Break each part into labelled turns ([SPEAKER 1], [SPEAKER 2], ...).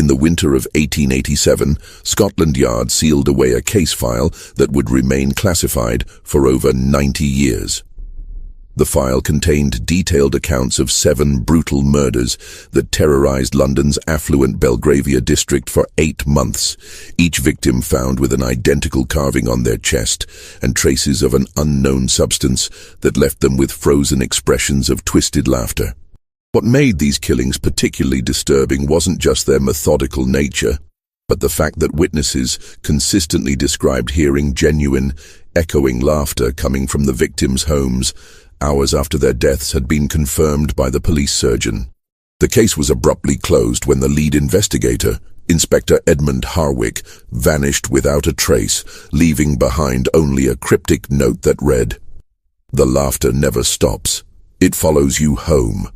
[SPEAKER 1] In the winter of 1887, Scotland Yard sealed away a case file that would remain classified for over 90 years. The file contained detailed accounts of 7 brutal murders that terrorized London's affluent Belgravia district for 8 months, each victim found with an identical carving on their chest and traces of an unknown substance that left them with frozen expressions of twisted laughter. What made these killings particularly disturbing wasn't just their methodical nature, but the fact that witnesses consistently described hearing genuine, echoing laughter coming from the victims' homes hours after their deaths had been confirmed by the police surgeon. The case was abruptly closed when the lead investigator, Inspector Edmund Harwick, vanished without a trace, leaving behind only a cryptic note that read, "The laughter never stops. It follows you home."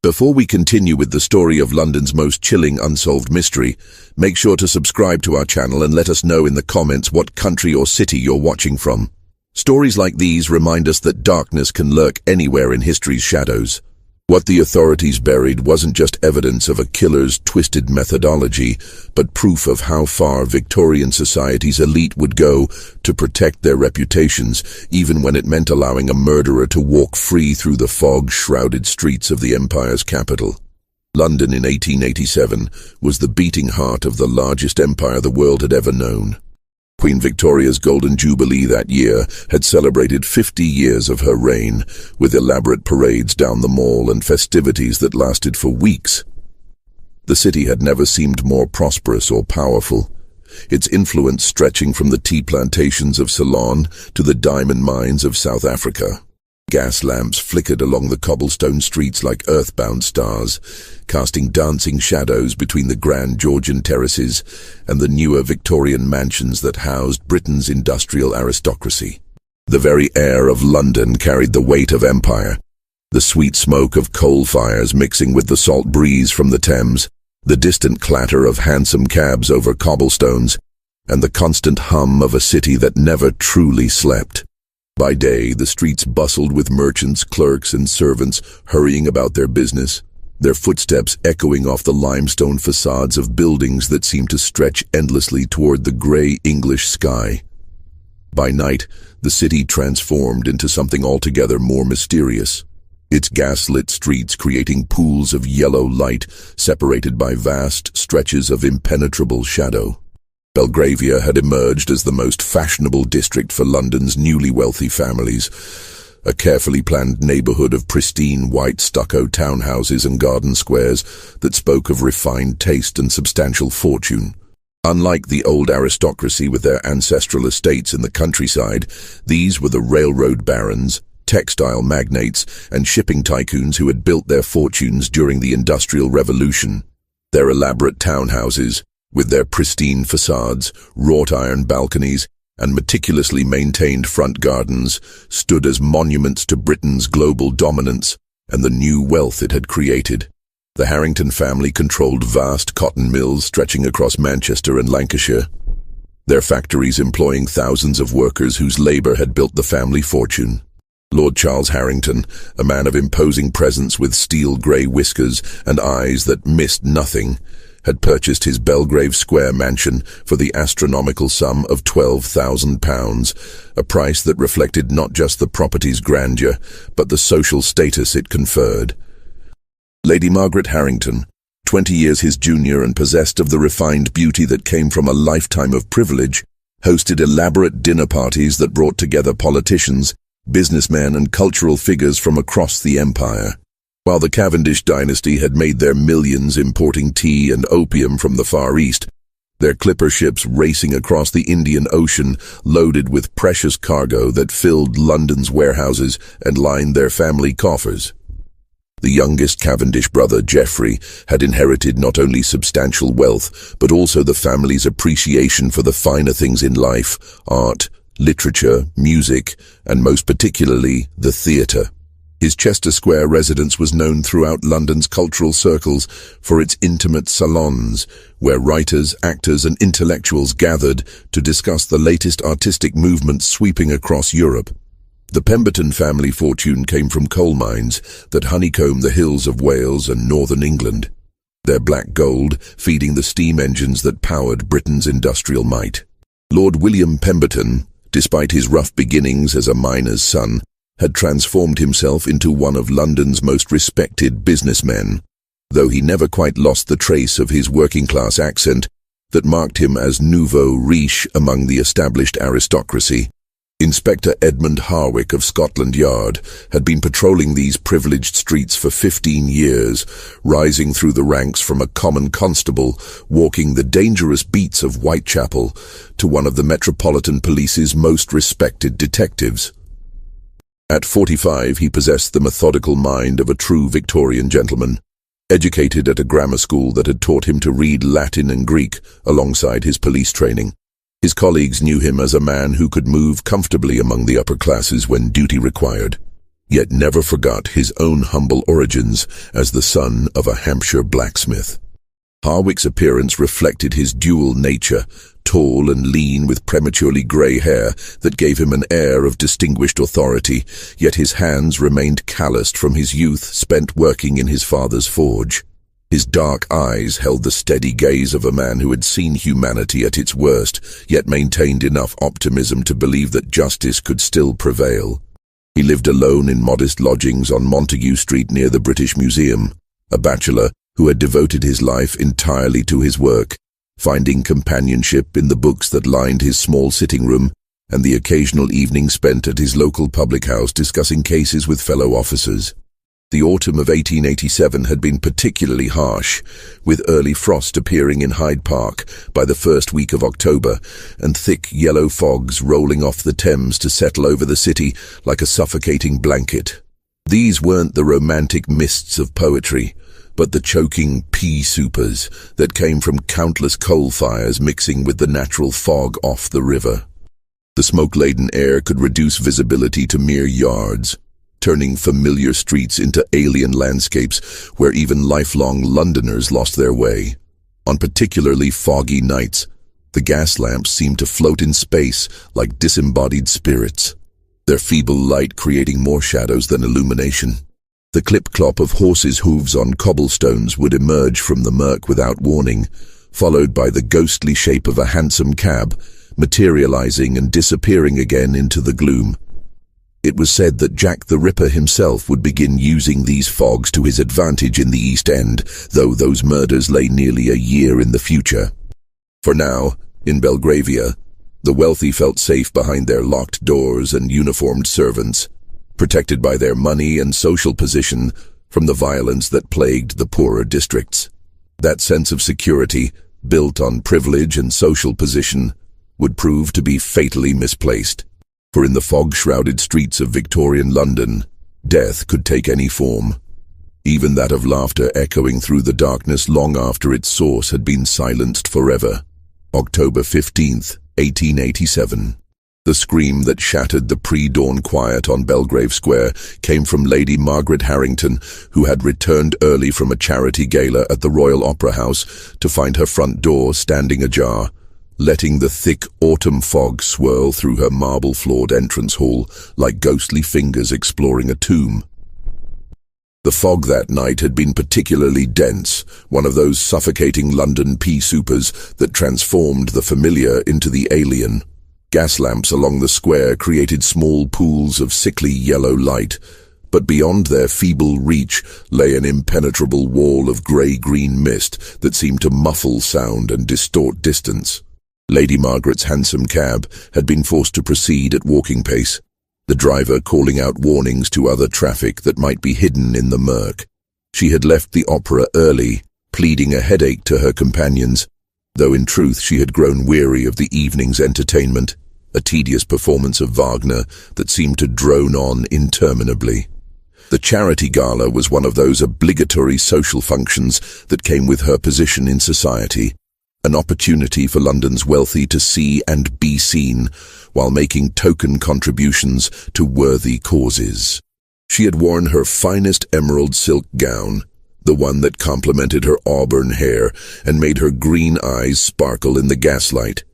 [SPEAKER 1] Before we continue with the story of London's most chilling unsolved mystery, make sure to subscribe to our channel and let us know in the comments what country or city you're watching from. Stories like these remind us that darkness can lurk anywhere in history's shadows. What the authorities buried wasn't just evidence of a killer's twisted methodology, but proof of how far Victorian society's elite would go to protect their reputations, even when it meant allowing a murderer to walk free through the fog-shrouded streets of the empire's capital. London in 1887 was the beating heart of the largest empire the world had ever known. Queen Victoria's Golden Jubilee that year had celebrated 50 years of her reign, with elaborate parades down the Mall and festivities that lasted for weeks. The city had never seemed more prosperous or powerful, its influence stretching from the tea plantations of Ceylon to the diamond mines of South Africa. Gas lamps flickered along the cobblestone streets like earthbound stars, casting dancing shadows between the grand Georgian terraces and the newer Victorian mansions that housed Britain's industrial aristocracy. The very air of London carried the weight of empire, the sweet smoke of coal fires mixing with the salt breeze from the Thames, the distant clatter of hansom cabs over cobblestones, and the constant hum of a city that never truly slept. By day, the streets bustled with merchants, clerks, and servants hurrying about their business, their footsteps echoing off the limestone facades of buildings that seemed to stretch endlessly toward the grey English sky. By night, the city transformed into something altogether more mysterious, its gas-lit streets creating pools of yellow light separated by vast stretches of impenetrable shadow. Belgravia had emerged as the most fashionable district for London's newly wealthy families, a carefully planned neighbourhood of pristine white stucco townhouses and garden squares that spoke of refined taste and substantial fortune. Unlike the old aristocracy with their ancestral estates in the countryside, these were the railroad barons, textile magnates, and shipping tycoons who had built their fortunes during the Industrial Revolution. Their elaborate townhouses, with their pristine facades, wrought-iron balconies, and meticulously maintained front gardens, stood as monuments to Britain's global dominance and the new wealth it had created. The Harrington family controlled vast cotton mills stretching across Manchester and Lancashire, their factories employing thousands of workers whose labour had built the family fortune. Lord Charles Harrington, a man of imposing presence with steel-grey whiskers and eyes that missed nothing, had purchased his Belgrave Square mansion for the astronomical sum of £12,000, a price that reflected not just the property's grandeur, but the social status it conferred. Lady Margaret Harrington, 20 years his junior and possessed of the refined beauty that came from a lifetime of privilege, hosted elaborate dinner parties that brought together politicians, businessmen, and cultural figures from across the empire. While the Cavendish dynasty had made their millions importing tea and opium from the Far East, their clipper ships racing across the Indian Ocean loaded with precious cargo that filled London's warehouses and lined their family coffers. The youngest Cavendish brother, Geoffrey, had inherited not only substantial wealth, but also the family's appreciation for the finer things in life: art, literature, music, and most particularly, the theatre. His Chester Square residence was known throughout London's cultural circles for its intimate salons, where writers, actors, and intellectuals gathered to discuss the latest artistic movements sweeping across Europe. The Pemberton family fortune came from coal mines that honeycombed the hills of Wales and northern England. their black gold feeding the steam engines that powered Britain's industrial might. Lord William Pemberton, despite his rough beginnings as a miner's son, had transformed himself into one of London's most respected businessmen, though he never quite lost the trace of his working-class accent that marked him as nouveau riche among the established aristocracy. Inspector Edmund Harwick of Scotland Yard had been patrolling these privileged streets for 15 years, rising through the ranks from a common constable walking the dangerous beats of Whitechapel to one of the Metropolitan Police's most respected detectives. At 45, he possessed the methodical mind of a true Victorian gentleman, educated at a grammar school that had taught him to read Latin and Greek alongside his police training. His colleagues knew him as a man who could move comfortably among the upper classes when duty required, yet never forgot his own humble origins as the son of a Hampshire blacksmith. Harwick's appearance reflected his dual nature, tall and lean with prematurely grey hair that gave him an air of distinguished authority, yet his hands remained calloused from his youth spent working in his father's forge. His dark eyes held the steady gaze of a man who had seen humanity at its worst, yet maintained enough optimism to believe that justice could still prevail. He lived alone in modest lodgings on Montague Street near the British Museum, a bachelor who had devoted his life entirely to his work, finding companionship in the books that lined his small sitting room and the occasional evening spent at his local public house discussing cases with fellow officers. The autumn of 1887 had been particularly harsh, with early frost appearing in Hyde Park by the first week of October, and thick yellow fogs rolling off the Thames to settle over the city like a suffocating blanket. These weren't the romantic mists of poetry, but the choking pea-soupers that came from countless coal fires mixing with the natural fog off the river. The smoke-laden air could reduce visibility to mere yards, turning familiar streets into alien landscapes where even lifelong Londoners lost their way. On particularly foggy nights, the gas lamps seemed to float in space like disembodied spirits, their feeble light creating more shadows than illumination. The clip-clop of horses' hooves on cobblestones would emerge from the murk without warning, followed by the ghostly shape of a hansom cab, materializing and disappearing again into the gloom. It was said that Jack the Ripper himself would begin using these fogs to his advantage in the East End, though those murders lay nearly a year in the future. For now, in Belgravia, the wealthy felt safe behind their locked doors and uniformed servants, protected by their money and social position from the violence that plagued the poorer districts. That sense of security, built on privilege and social position, would prove to be fatally misplaced. For in the fog-shrouded streets of Victorian London, death could take any form, even that of laughter echoing through the darkness long after its source had been silenced forever. October 15th, 1887. The scream that shattered the pre-dawn quiet on Belgrave Square came from Lady Margaret Harrington, who had returned early from a charity gala at the Royal Opera House to find her front door standing ajar, letting the thick autumn fog swirl through her marble-floored entrance hall like ghostly fingers exploring a tomb. The fog that night had been particularly dense, one of those suffocating London pea-soupers that transformed the familiar into the alien. Gas lamps along the square created small pools of sickly yellow light, but beyond their feeble reach lay an impenetrable wall of grey-green mist that seemed to muffle sound and distort distance. Lady Margaret's hansom cab had been forced to proceed at walking pace, the driver calling out warnings to other traffic that might be hidden in the murk. She had left the opera early, pleading a headache to her companions, though in truth she had grown weary of the evening's entertainment, a tedious performance of Wagner that seemed to drone on interminably. The charity gala was one of those obligatory social functions that came with her position in society, an opportunity for London's wealthy to see and be seen while making token contributions to worthy causes. She had worn her finest emerald silk gown, the one that complemented her auburn hair and made her green eyes sparkle in the gaslight.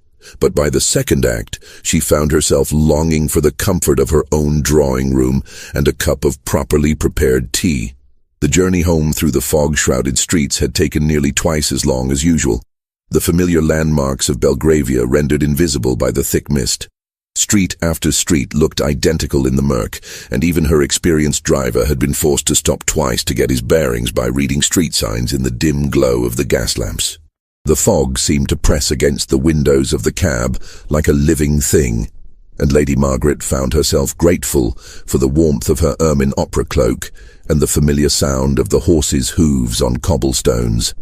[SPEAKER 1] But by the second act, she found herself longing for the comfort of her own drawing room and a cup of properly prepared tea. The journey home through the fog-shrouded streets had taken nearly twice as long as usual, the familiar landmarks of Belgravia rendered invisible by the thick mist. Street after street looked identical in the murk, and even her experienced driver had been forced to stop twice to get his bearings by reading street signs in the dim glow of the gas lamps. The fog seemed to press against the windows of the cab like a living thing, and Lady Margaret found herself grateful for the warmth of her ermine opera cloak and the familiar sound of the horses' hooves on cobblestones.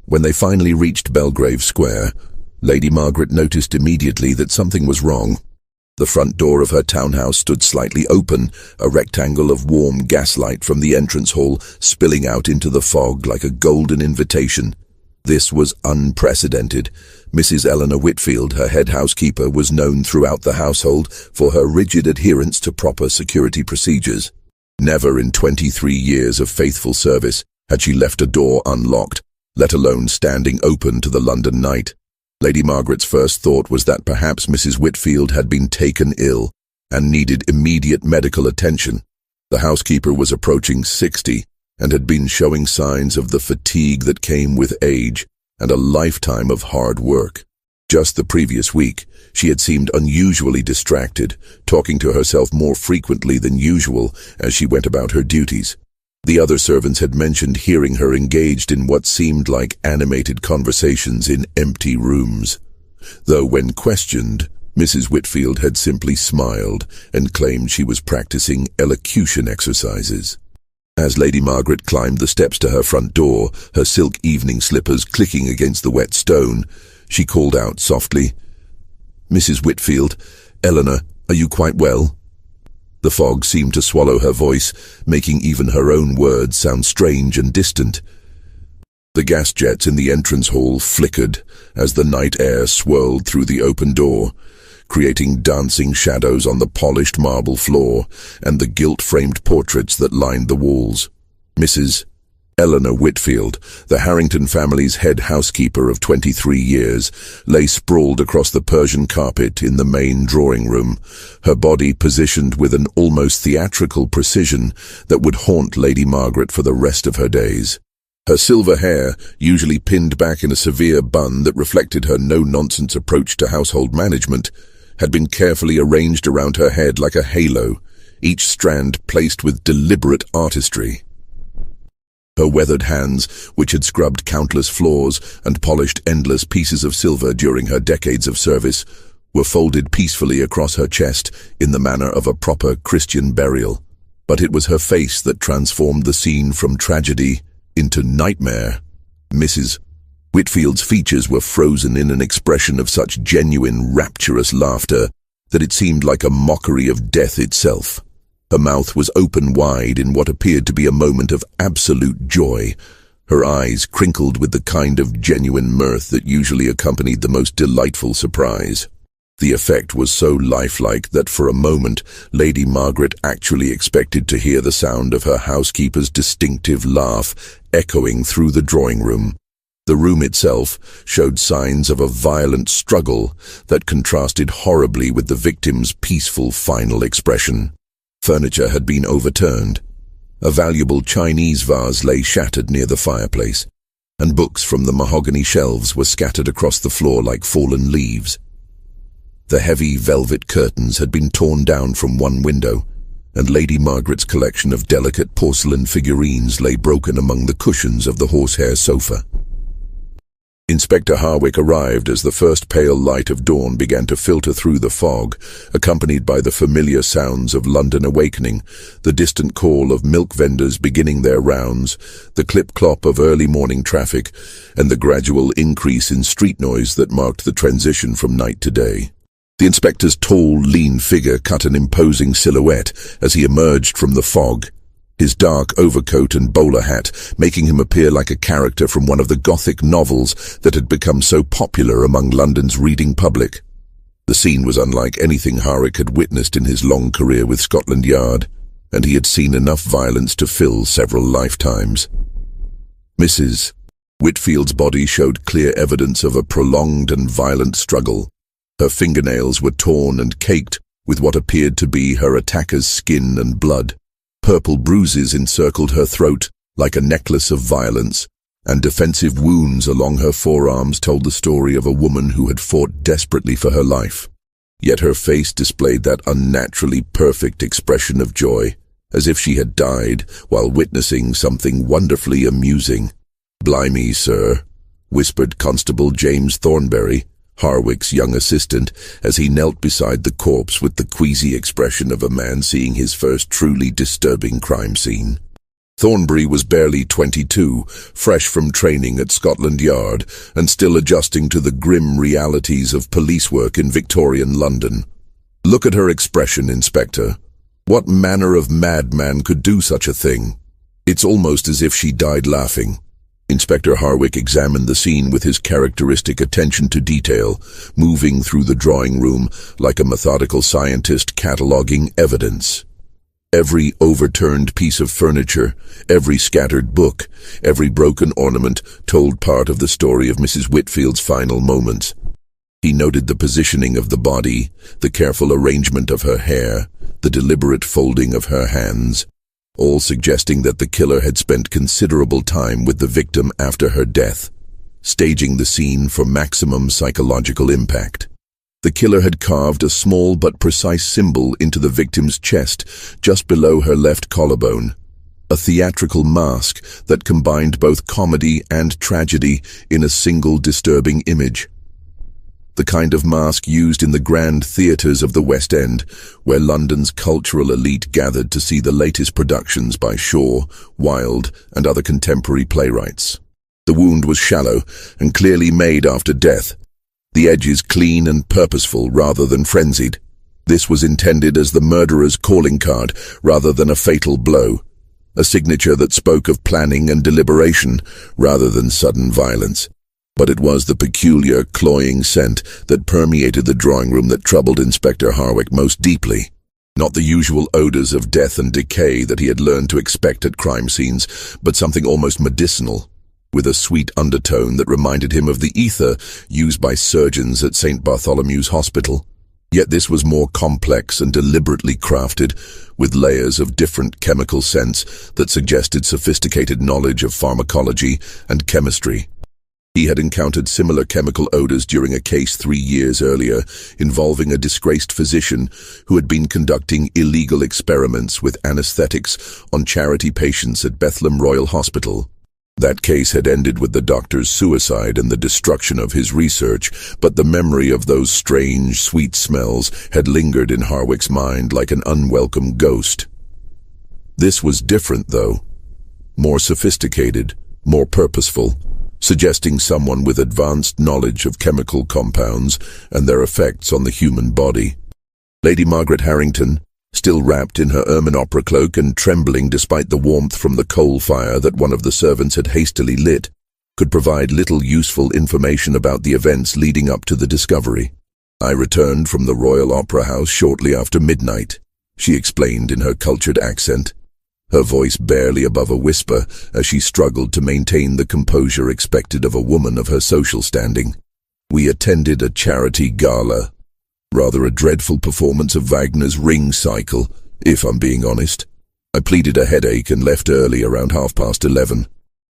[SPEAKER 1] When they finally reached Belgrave Square, Lady Margaret noticed immediately that something was wrong. The front door of her townhouse stood slightly open, a rectangle of warm gaslight from the entrance hall spilling out into the fog like a golden invitation. This was unprecedented. Mrs. Eleanor Whitfield, her head housekeeper, was known throughout the household for her rigid adherence to proper security procedures. Never in 23 years of faithful service had she left a door unlocked, let alone standing open to the London night. Lady Margaret's first thought was that perhaps Mrs. Whitfield had been taken ill and needed immediate medical attention. The housekeeper was approaching 60 and had been showing signs of the fatigue that came with age and a lifetime of hard work. Just the previous week, she had seemed unusually distracted, talking to herself more frequently than usual as she went about her duties. The other servants had mentioned hearing her engaged in what seemed like animated conversations in empty rooms, though when questioned, Mrs. Whitfield had simply smiled and claimed she was practicing elocution exercises. As Lady Margaret climbed the steps to her front door, her silk evening slippers clicking against the wet stone, she called out softly, "Mrs. Whitfield, Eleanor, are you quite well?" The fog seemed to swallow her voice, making even her own words sound strange and distant. The gas jets in the entrance hall flickered as the night air swirled through the open door, creating dancing shadows on the polished marble floor and the gilt-framed portraits that lined the walls. Mrs. Eleanor Whitfield, the Harrington family's head housekeeper of 23 years, lay sprawled across the Persian carpet in the main drawing room, her body positioned with an almost theatrical precision that would haunt Lady Margaret for the rest of her days. Her silver hair, usually pinned back in a severe bun that reflected her no-nonsense approach to household management, had been carefully arranged around her head like a halo, each strand placed with deliberate artistry. Her weathered hands, which had scrubbed countless floors and polished endless pieces of silver during her decades of service, were folded peacefully across her chest in the manner of a proper Christian burial. But it was her face that transformed the scene from tragedy into nightmare. Mrs. Whitfield's features were frozen in an expression of such genuine, rapturous laughter that it seemed like a mockery of death itself. Her mouth was open wide in what appeared to be a moment of absolute joy, her eyes crinkled with the kind of genuine mirth that usually accompanied the most delightful surprise. The effect was so lifelike that for a moment Lady Margaret actually expected to hear the sound of her housekeeper's distinctive laugh echoing through the drawing room. The room itself showed signs of a violent struggle that contrasted horribly with the victim's peaceful final expression. Furniture had been overturned. A valuable Chinese vase lay shattered near the fireplace, and books from the mahogany shelves were scattered across the floor like fallen leaves. The heavy velvet curtains had been torn down from one window, and Lady Margaret's collection of delicate porcelain figurines lay broken among the cushions of the horsehair sofa. Inspector Harwick arrived as the first pale light of dawn began to filter through the fog, accompanied by the familiar sounds of London awakening, the distant call of milk vendors beginning their rounds, the clip-clop of early morning traffic, and the gradual increase in street noise that marked the transition from night to day. The inspector's tall, lean figure cut an imposing silhouette as he emerged from the fog, his dark overcoat and bowler hat making him appear like a character from one of the Gothic novels that had become so popular among London's reading public. The scene was unlike anything Harwick had witnessed in his long career with Scotland Yard, and he had seen enough violence to fill several lifetimes. Mrs. Whitfield's body showed clear evidence of a prolonged and violent struggle. Her fingernails were torn and caked with what appeared to be her attacker's skin and blood. Purple bruises encircled her throat like a necklace of violence, and defensive wounds along her forearms told the story of a woman who had fought desperately for her life. Yet her face displayed that unnaturally perfect expression of joy, as if she had died while witnessing something wonderfully amusing. "Blimey, sir," whispered Constable James Thornberry, Harwick's young assistant, as he knelt beside the corpse with the queasy expression of a man seeing his first truly disturbing crime scene. Thornberry was barely 22, fresh from training at Scotland Yard, and still adjusting to the grim realities of police work in Victorian London. "Look at her expression, Inspector. What manner of madman could do such a thing? It's almost as if she died laughing." Inspector Harwick examined the scene with his characteristic attention to detail, moving through the drawing room like a methodical scientist cataloguing evidence. Every overturned piece of furniture, every scattered book, every broken ornament told part of the story of Mrs. Whitfield's final moments. He noted the positioning of the body, the careful arrangement of her hair, the deliberate folding of her hands, all suggesting that the killer had spent considerable time with the victim after her death, staging the scene for maximum psychological impact. The killer had carved a small but precise symbol into the victim's chest, just below her left collarbone, a theatrical mask that combined both comedy and tragedy in a single disturbing image. The kind of mask used in the grand theatres of the West End, where London's cultural elite gathered to see the latest productions by Shaw, Wilde, and other contemporary playwrights. The wound was shallow and clearly made after death, the edges clean and purposeful rather than frenzied. This was intended as the murderer's calling card rather than a fatal blow, a signature that spoke of planning and deliberation rather than sudden violence. But it was the peculiar, cloying scent that permeated the drawing room that troubled Inspector Harwick most deeply. Not the usual odors of death and decay that he had learned to expect at crime scenes, but something almost medicinal, with a sweet undertone that reminded him of the ether used by surgeons at St. Bartholomew's Hospital. Yet this was more complex and deliberately crafted, with layers of different chemical scents that suggested sophisticated knowledge of pharmacology and chemistry. He had encountered similar chemical odors during a case 3 years earlier involving a disgraced physician who had been conducting illegal experiments with anesthetics on charity patients at Bethlehem Royal Hospital. That case had ended with the doctor's suicide and the destruction of his research, but the memory of those strange, sweet smells had lingered in Harwick's mind like an unwelcome ghost. This was different, though. More sophisticated, more purposeful, suggesting someone with advanced knowledge of chemical compounds and their effects on the human body. Lady Margaret Harrington, still wrapped in her ermine opera cloak and trembling despite the warmth from the coal fire that one of the servants had hastily lit, could provide little useful information about the events leading up to the discovery. "I returned from the Royal Opera House shortly after midnight," she explained in her cultured accent, her voice barely above a whisper as she struggled to maintain the composure expected of a woman of her social standing. "We attended a charity gala. Rather a dreadful performance of Wagner's Ring Cycle, if I'm being honest. I pleaded a headache and left early around 11:30.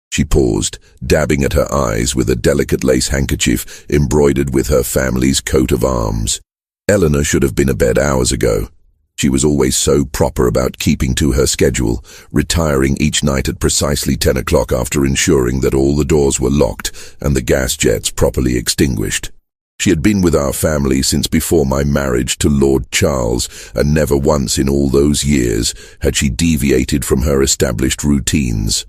[SPEAKER 1] She paused, dabbing at her eyes with a delicate lace handkerchief embroidered with her family's coat of arms. "Eleanor should have been abed hours ago. She was always so proper about keeping to her schedule, retiring each night at precisely 10 o'clock after ensuring that all the doors were locked and the gas jets properly extinguished. She had been with our family since before my marriage to Lord Charles, and never once in all those years had she deviated from her established routines."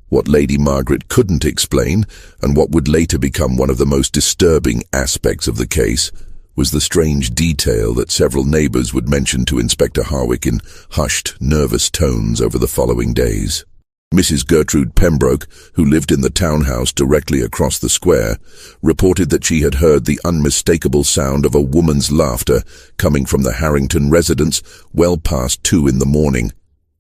[SPEAKER 1] What Lady Margaret couldn't explain, and what would later become one of the most disturbing aspects of the case, was the strange detail that several neighbours would mention to Inspector Harwick in hushed, nervous tones over the following days. Mrs. Gertrude Pembroke, who lived in the townhouse directly across the square, reported that she had heard the unmistakable sound of a woman's laughter coming from the Harrington residence well past 2 in the morning,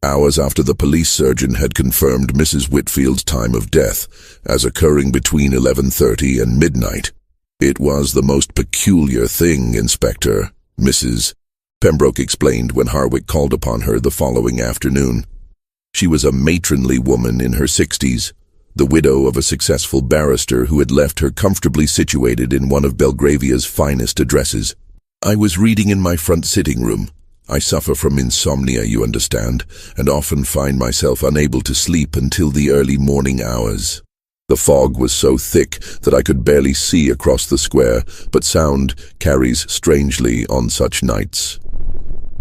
[SPEAKER 1] hours after the police surgeon had confirmed Mrs. Whitfield's time of death as occurring between 11:30 and midnight. "It was the most peculiar thing, Inspector," Mrs. Pembroke explained when Harwick called upon her the following afternoon. She was a matronly woman in her 60s, the widow of a successful barrister who had left her comfortably situated in one of Belgravia's finest addresses. I was reading in my front sitting room. I suffer from insomnia, you understand, and often find myself unable to sleep until the early morning hours. The fog was so thick that I could barely see across the square, but sound carries strangely on such nights.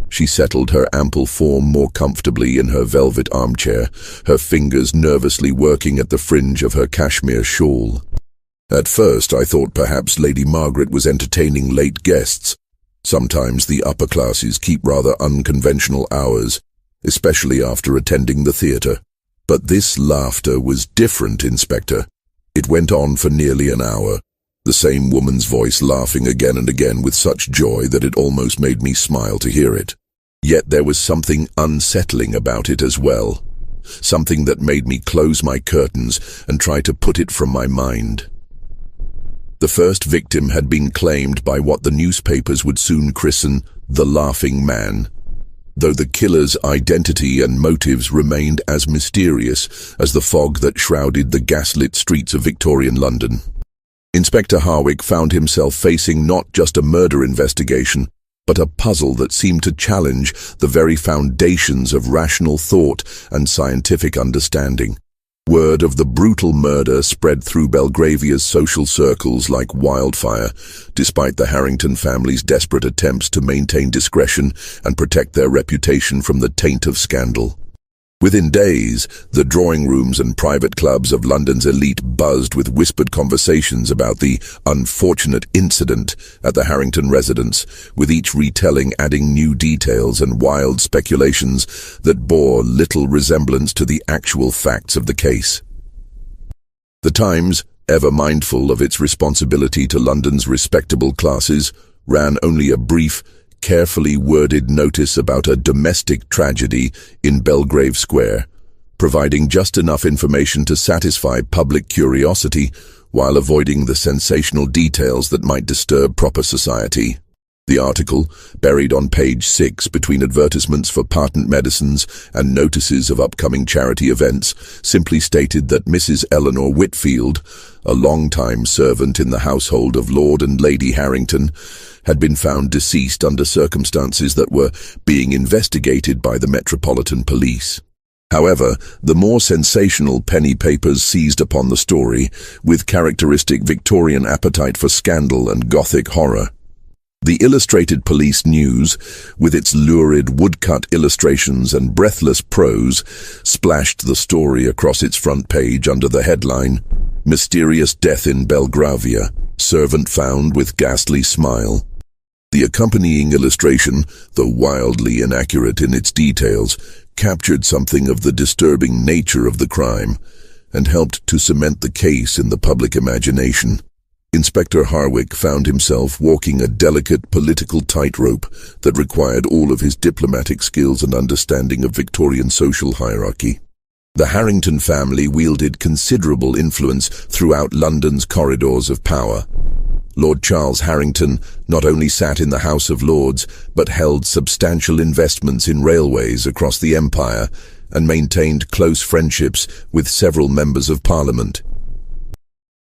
[SPEAKER 1] She settled her ample form more comfortably in her velvet armchair, her fingers nervously working at the fringe of her cashmere shawl. At first I thought perhaps Lady Margaret was entertaining late guests. Sometimes the upper classes keep rather unconventional hours, especially after attending the theatre. But this laughter was different, Inspector. It went on for nearly an hour, the same woman's voice laughing again and again with such joy that it almost made me smile to hear it. Yet there was something unsettling about it as well, something that made me close my curtains and try to put it from my mind. The first victim had been claimed by what the newspapers would soon christen the Laughing Man, though the killer's identity and motives remained as mysterious as the fog that shrouded the gaslit streets of Victorian London. Inspector Harwick found himself facing not just a murder investigation, but a puzzle that seemed to challenge the very foundations of rational thought and scientific understanding. Word of the brutal murder spread through Belgravia's social circles like wildfire, despite the Harrington family's desperate attempts to maintain discretion and protect their reputation from the taint of scandal. Within days, the drawing rooms and private clubs of London's elite buzzed with whispered conversations about the unfortunate incident at the Harrington residence, with each retelling adding new details and wild speculations that bore little resemblance to the actual facts of the case. The Times, ever mindful of its responsibility to London's respectable classes, ran only a brief, carefully worded notice about a domestic tragedy in Belgrave Square, providing just enough information to satisfy public curiosity while avoiding the sensational details that might disturb proper society. The article, buried on page 6 between advertisements for patent medicines and notices of upcoming charity events, simply stated that Mrs. Eleanor Whitfield, a long-time servant in the household of Lord and Lady Harrington, had been found deceased under circumstances that were being investigated by the Metropolitan Police. However, the more sensational penny papers seized upon the story, with characteristic Victorian appetite for scandal and Gothic horror. The Illustrated Police News, with its lurid woodcut illustrations and breathless prose, splashed the story across its front page under the headline, "Mysterious Death in Belgravia, Servant Found with Ghastly Smile." The accompanying illustration, though wildly inaccurate in its details, captured something of the disturbing nature of the crime and helped to cement the case in the public imagination. Inspector Harwick found himself walking a delicate political tightrope that required all of his diplomatic skills and understanding of Victorian social hierarchy. The Harrington family wielded considerable influence throughout London's corridors of power. Lord Charles Harrington not only sat in the House of Lords, but held substantial investments in railways across the empire and maintained close friendships with several members of Parliament.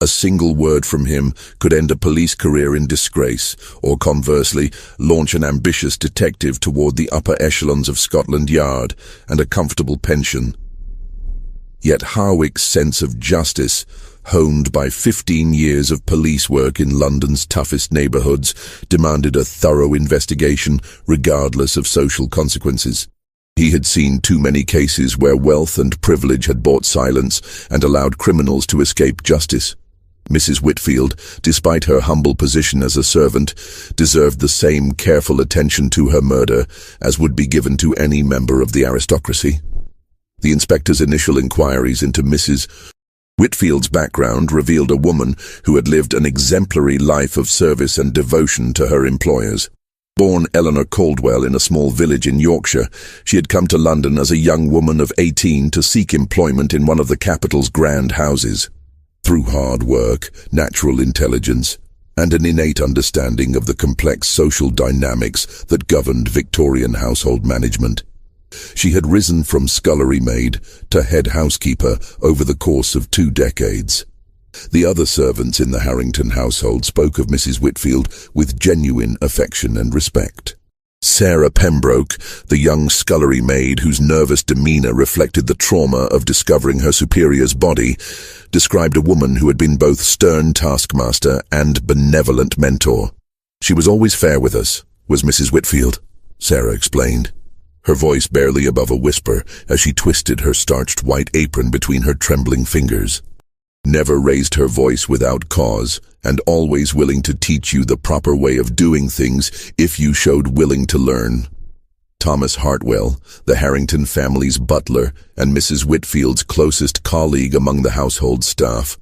[SPEAKER 1] A single word from him could end a police career in disgrace, or conversely, launch an ambitious detective toward the upper echelons of Scotland Yard and a comfortable pension. Yet Harwick's sense of justice, honed by 15 years of police work in London's toughest neighbourhoods, demanded a thorough investigation regardless of social consequences. He had seen too many cases where wealth and privilege had bought silence and allowed criminals to escape justice. Mrs. Whitfield, despite her humble position as a servant, deserved the same careful attention to her murder as would be given to any member of the aristocracy. The inspector's initial inquiries into Mrs. Whitfield's background revealed a woman who had lived an exemplary life of service and devotion to her employers. Born Eleanor Caldwell in a small village in Yorkshire, she had come to London as a young woman of 18 to seek employment in one of the capital's grand houses. Through hard work, natural intelligence, and an innate understanding of the complex social dynamics that governed Victorian household management. She had risen from scullery maid to head housekeeper over the course of 2 decades. The other servants in the Harrington household spoke of Mrs. Whitfield with genuine affection and respect. Sarah Pembroke, the young scullery maid whose nervous demeanor reflected the trauma of discovering her superior's body, described a woman who had been both stern taskmaster and benevolent mentor. "She was always fair with us, was Mrs. Whitfield," Sarah explained, her voice barely above a whisper as she twisted her starched white apron between her trembling fingers. "Never raised her voice without cause, and always willing to teach you the proper way of doing things if you showed willing to learn." Thomas Hartwell, the Harrington family's butler and Mrs. Whitfield's closest colleague among the household staff,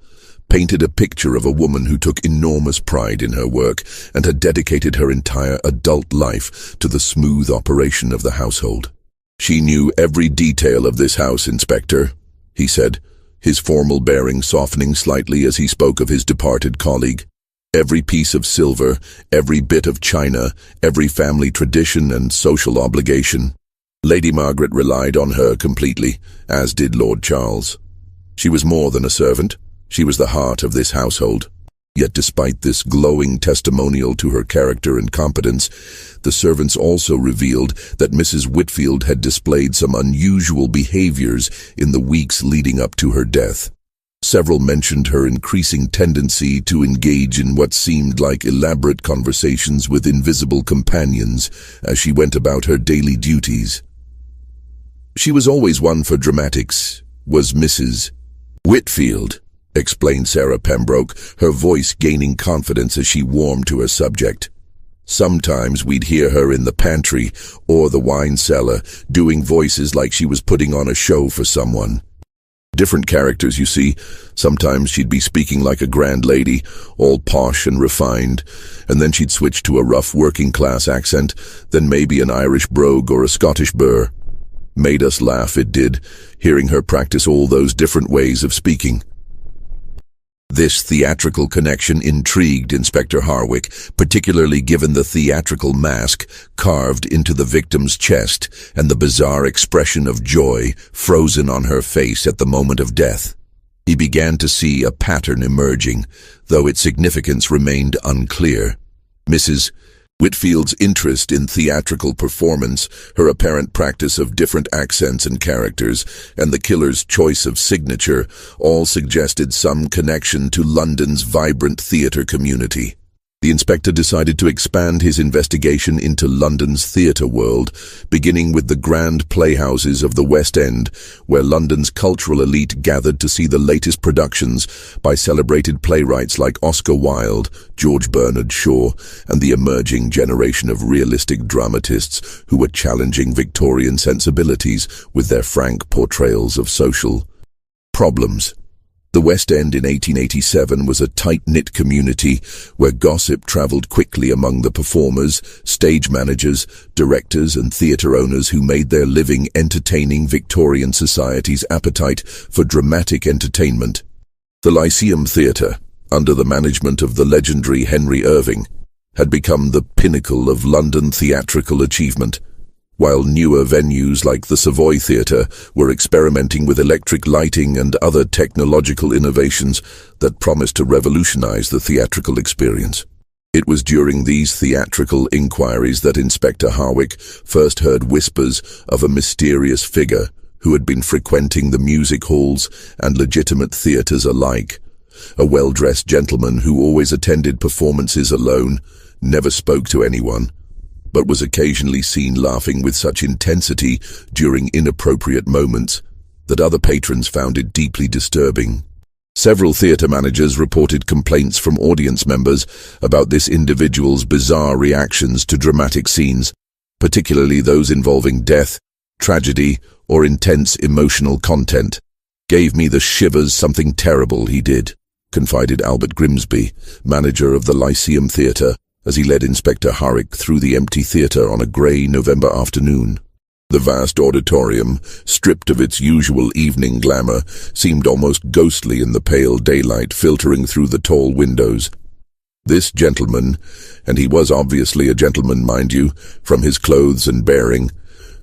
[SPEAKER 1] painted a picture of a woman who took enormous pride in her work and had dedicated her entire adult life to the smooth operation of the household. "She knew every detail of this house, Inspector," he said, his formal bearing softening slightly as he spoke of his departed colleague. "Every piece of silver, every bit of china, every family tradition and social obligation. Lady Margaret relied on her completely, as did Lord Charles. She was more than a servant. She was the heart of this household." Yet despite this glowing testimonial to her character and competence, the servants also revealed that Mrs. Whitfield had displayed some unusual behaviors in the weeks leading up to her death. Several mentioned her increasing tendency to engage in what seemed like elaborate conversations with invisible companions as she went about her daily duties. "She was always one for dramatics, was Mrs. Whitfield," explained Sarah Pembroke, her voice gaining confidence as she warmed to her subject. "Sometimes we'd hear her in the pantry or the wine cellar, doing voices like she was putting on a show for someone. Different characters, you see. Sometimes she'd be speaking like a grand lady, all posh and refined, and then she'd switch to a rough working-class accent, then maybe an Irish brogue or a Scottish burr. Made us laugh, it did, hearing her practice all those different ways of speaking." This theatrical connection intrigued Inspector Harwick, particularly given the theatrical mask carved into the victim's chest and the bizarre expression of joy frozen on her face at the moment of death. He began to see a pattern emerging, though its significance remained unclear. Mrs. Whitfield's interest in theatrical performance, her apparent practice of different accents and characters, and the killer's choice of signature all suggested some connection to London's vibrant theatre community. The inspector decided to expand his investigation into London's theatre world, beginning with the grand playhouses of the West End, where London's cultural elite gathered to see the latest productions by celebrated playwrights like Oscar Wilde, George Bernard Shaw, and the emerging generation of realistic dramatists who were challenging Victorian sensibilities with their frank portrayals of social problems. The West End in 1887 was a tight-knit community where gossip travelled quickly among the performers, stage managers, directors and theatre owners who made their living entertaining Victorian society's appetite for dramatic entertainment. The Lyceum Theatre, under the management of the legendary Henry Irving, had become the pinnacle of London theatrical achievement, while newer venues like the Savoy Theatre were experimenting with electric lighting and other technological innovations that promised to revolutionize the theatrical experience. It was during these theatrical inquiries that Inspector Harwick first heard whispers of a mysterious figure who had been frequenting the music halls and legitimate theatres alike. A well-dressed gentleman who always attended performances alone, never spoke to anyone, but was occasionally seen laughing with such intensity during inappropriate moments that other patrons found it deeply disturbing. Several theatre managers reported complaints from audience members about this individual's bizarre reactions to dramatic scenes, particularly those involving death, tragedy, or intense emotional content. "Gave me the shivers, something terrible he did," confided Albert Grimsby, manager of the Lyceum Theatre, as he led Inspector Harwick through the empty theatre on a grey November afternoon. The vast auditorium, stripped of its usual evening glamour, seemed almost ghostly in the pale daylight filtering through the tall windows. This gentleman, and he was obviously a gentleman, mind you, from his clothes and bearing,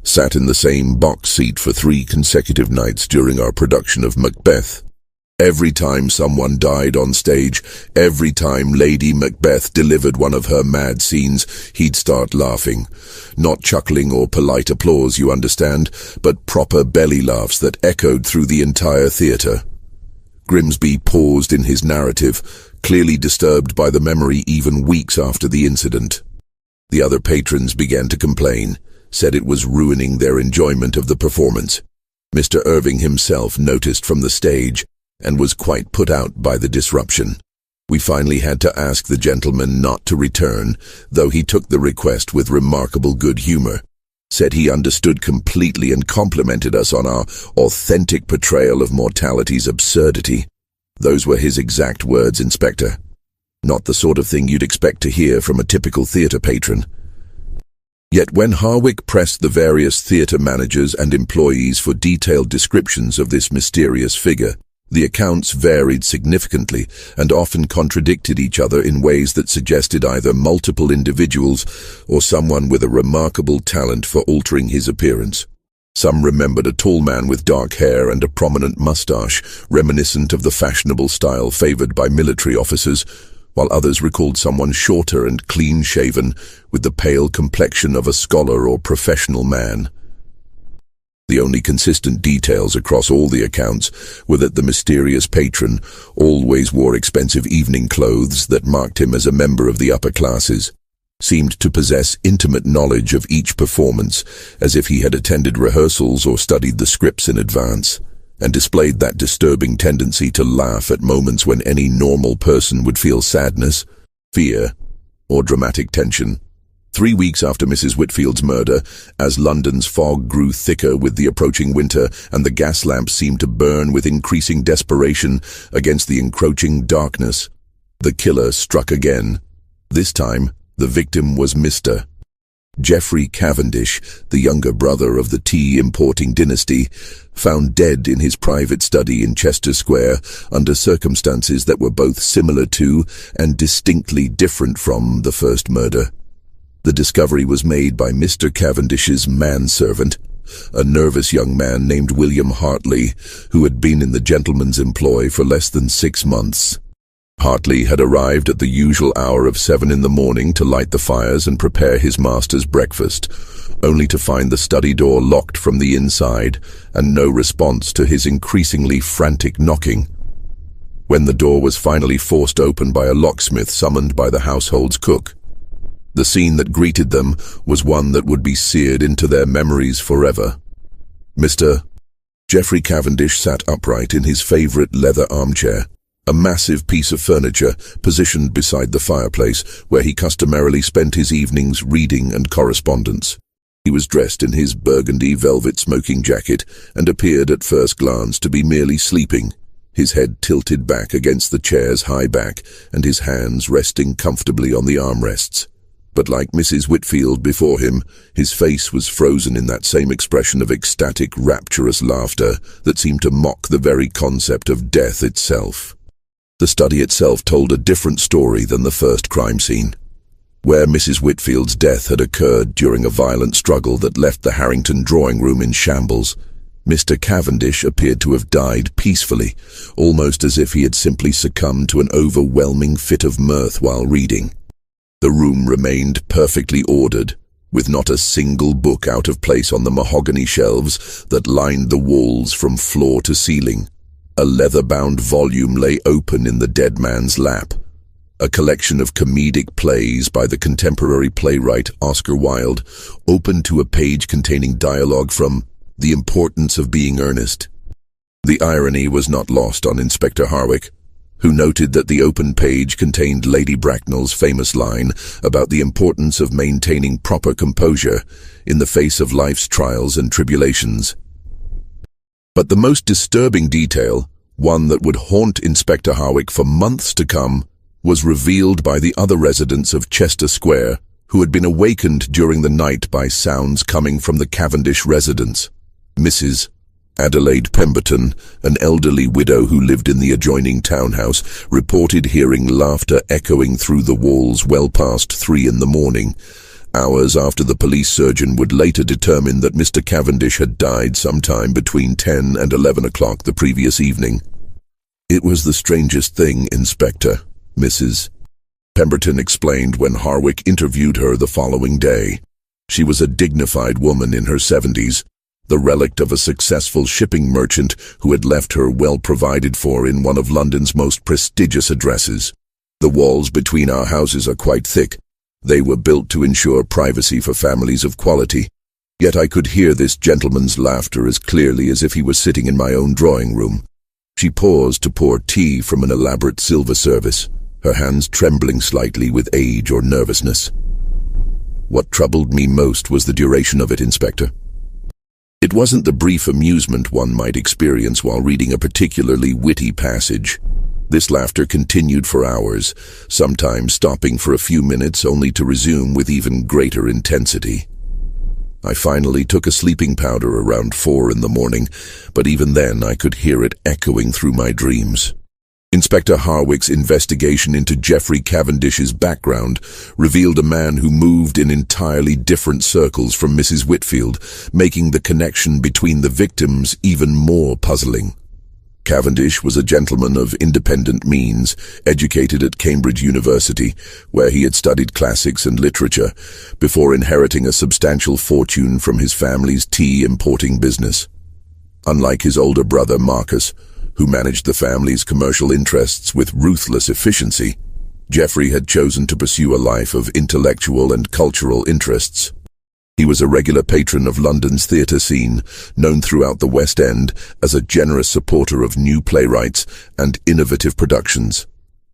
[SPEAKER 1] sat in the same box seat for 3 consecutive nights during our production of Macbeth. Every time someone died on stage, every time Lady Macbeth delivered one of her mad scenes, he'd start laughing. Not chuckling or polite applause, you understand, but proper belly laughs that echoed through the entire theatre. Grimsby paused in his narrative, clearly disturbed by the memory even weeks after the incident. The other patrons began to complain, said it was ruining their enjoyment of the performance. Mr. Irving himself noticed from the stage, and was quite put out by the disruption. We finally had to ask the gentleman not to return, though he took the request with remarkable good humor. Said he understood completely and complimented us on our authentic portrayal of mortality's absurdity. Those were his exact words, Inspector. Not the sort of thing you'd expect to hear from a typical theatre patron. Yet when Harwick pressed the various theatre managers and employees for detailed descriptions of this mysterious figure, the accounts varied significantly and often contradicted each other in ways that suggested either multiple individuals or someone with a remarkable talent for altering his appearance. Some remembered a tall man with dark hair and a prominent mustache, reminiscent of the fashionable style favored by military officers, while others recalled someone shorter and clean-shaven, with the pale complexion of a scholar or professional man. The only consistent details across all the accounts were that the mysterious patron always wore expensive evening clothes that marked him as a member of the upper classes, seemed to possess intimate knowledge of each performance, as if he had attended rehearsals or studied the scripts in advance, and displayed that disturbing tendency to laugh at moments when any normal person would feel sadness, fear, or dramatic tension. 3 weeks after Mrs. Whitfield's murder, as London's fog grew thicker with the approaching winter and the gas lamps seemed to burn with increasing desperation against the encroaching darkness, the killer struck again. This time, the victim was Mr. Geoffrey Cavendish, the younger brother of the tea importing dynasty, found dead in his private study in Chester Square under circumstances that were both similar to and distinctly different from the first murder. The discovery was made by Mr. Cavendish's manservant, a nervous young man named William Hartley, who had been in the gentleman's employ for less than 6 months. Hartley had arrived at the usual hour of 7 in the morning to light the fires and prepare his master's breakfast, only to find the study door locked from the inside and no response to his increasingly frantic knocking. When the door was finally forced open by a locksmith summoned by the household's cook, the scene that greeted them was one that would be seared into their memories forever. Mr. Geoffrey Cavendish sat upright in his favorite leather armchair, a massive piece of furniture positioned beside the fireplace where he customarily spent his evenings reading and correspondence. He was dressed in his burgundy velvet smoking jacket and appeared at first glance to be merely sleeping, his head tilted back against the chair's high back and his hands resting comfortably on the armrests. But like Mrs. Whitfield before him, his face was frozen in that same expression of ecstatic, rapturous laughter that seemed to mock the very concept of death itself. The study itself told a different story than the first crime scene. Where Mrs. Whitfield's death had occurred during a violent struggle that left the Harrington drawing room in shambles, Mr. Cavendish appeared to have died peacefully, almost as if he had simply succumbed to an overwhelming fit of mirth while reading. The room remained perfectly ordered, with not a single book out of place on the mahogany shelves that lined the walls from floor to ceiling. A leather-bound volume lay open in the dead man's lap, a collection of comedic plays by the contemporary playwright Oscar Wilde, open to a page containing dialogue from The Importance of Being Earnest. The irony was not lost on Inspector Harwick, who noted that the open page contained Lady Bracknell's famous line about the importance of maintaining proper composure in the face of life's trials and tribulations. But the most disturbing detail, one that would haunt Inspector Harwick for months to come, was revealed by the other residents of Chester Square, who had been awakened during the night by sounds coming from the Cavendish residence. Mrs. Adelaide Pemberton, an elderly widow who lived in the adjoining townhouse, reported hearing laughter echoing through the walls well past 3 in the morning, hours after the police surgeon would later determine that Mr. Cavendish had died sometime between 10 and 11 o'clock the previous evening. "It was the strangest thing, Inspector," Mrs. Pemberton explained when Harwick interviewed her the following day. She was a dignified woman in her 70s, the relict of a successful shipping merchant who had left her well provided for in one of London's most prestigious addresses. "The walls between our houses are quite thick. They were built to ensure privacy for families of quality. Yet I could hear this gentleman's laughter as clearly as if he was sitting in my own drawing room." She paused to pour tea from an elaborate silver service, her hands trembling slightly with age or nervousness. "What troubled me most was the duration of it, Inspector. It wasn't the brief amusement one might experience while reading a particularly witty passage. This laughter continued for hours, sometimes stopping for a few minutes only to resume with even greater intensity. I finally took a sleeping powder around 4 in the morning, but even then I could hear it echoing through my dreams." Inspector Harwick's investigation into Geoffrey Cavendish's background revealed a man who moved in entirely different circles from Mrs. Whitfield, making the connection between the victims even more puzzling. Cavendish was a gentleman of independent means, educated at Cambridge University, where he had studied classics and literature, before inheriting a substantial fortune from his family's tea importing business. Unlike his older brother Marcus, who managed the family's commercial interests with ruthless efficiency, Geoffrey had chosen to pursue a life of intellectual and cultural interests. He was a regular patron of London's theatre scene, known throughout the West End as a generous supporter of new playwrights and innovative productions.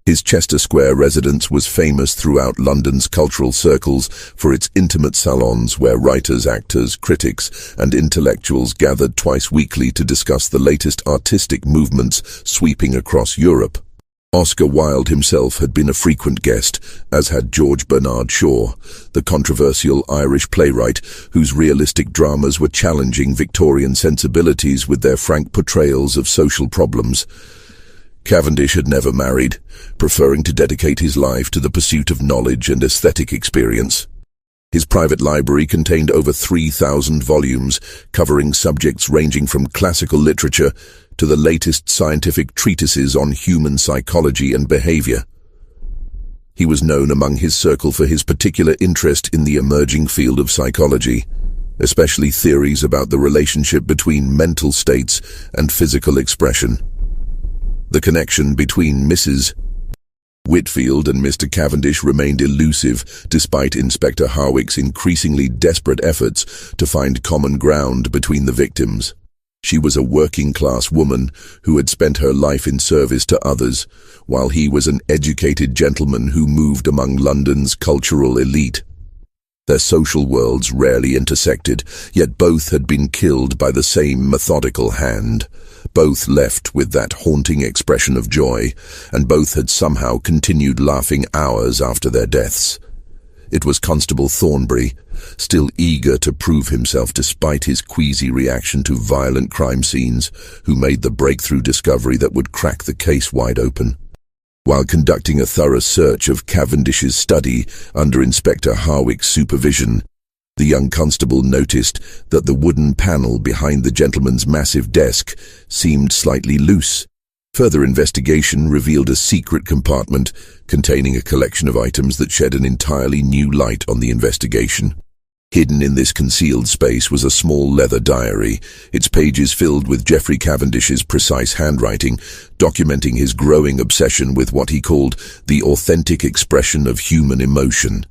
[SPEAKER 1] His Chester Square residence was famous throughout London's cultural circles for its intimate salons where writers, actors, critics, and intellectuals gathered twice weekly to discuss the latest artistic movements sweeping across Europe. Oscar Wilde himself had been a frequent guest, as had George Bernard Shaw, the controversial Irish playwright whose realistic dramas were challenging Victorian sensibilities with their frank portrayals of social problems. Cavendish had never married, preferring to dedicate his life to the pursuit of knowledge and aesthetic experience. His private library contained over 3,000 volumes, covering subjects ranging from classical literature to the latest scientific treatises on human psychology and behavior. He was known among his circle for his particular interest in the emerging field of psychology, especially theories about the relationship between mental states and physical expression. The connection between Mrs. Whitfield and Mr. Cavendish remained elusive despite Inspector Harwick's increasingly desperate efforts to find common ground between the victims. She was a working-class woman who had spent her life in service to others, while he was an educated gentleman who moved among London's cultural elite. Their social worlds rarely intersected, yet both had been killed by the same methodical hand. Both left with that haunting expression of joy, and both had somehow continued laughing hours after their deaths. It was Constable Thornbury, still eager to prove himself despite his queasy reaction to violent crime scenes, who made the breakthrough discovery that would crack the case wide open. While conducting a thorough search of Cavendish's study under Inspector Harwick's supervision, the young constable noticed that the wooden panel behind the gentleman's massive desk seemed slightly loose. Further investigation revealed a secret compartment containing a collection of items that shed an entirely new light on the investigation. Hidden in this concealed space was a small leather diary, its pages filled with Geoffrey Cavendish's precise handwriting, documenting his growing obsession with what he called the authentic expression of human emotion.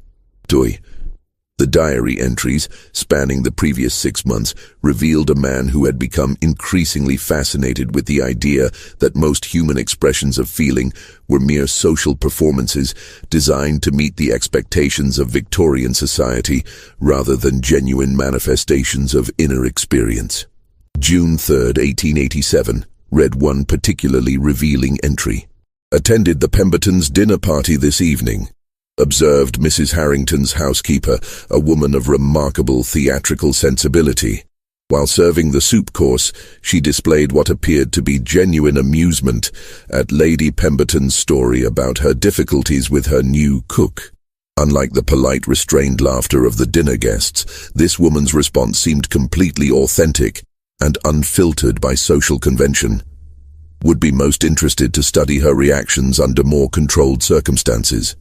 [SPEAKER 1] The diary entries, spanning the previous 6 months, revealed a man who had become increasingly fascinated with the idea that most human expressions of feeling were mere social performances designed to meet the expectations of Victorian society rather than genuine manifestations of inner experience. June 3, 1887, read one particularly revealing entry. Attended the Pembertons' dinner party this evening. Observed Mrs. Harrington's housekeeper, a woman of remarkable theatrical sensibility. While serving the soup course, she displayed what appeared to be genuine amusement at Lady Pemberton's story about her difficulties with her new cook. Unlike the polite, restrained laughter of the dinner guests, this woman's response seemed completely authentic and unfiltered by social convention. Would be most interested to study her reactions under more controlled circumstances.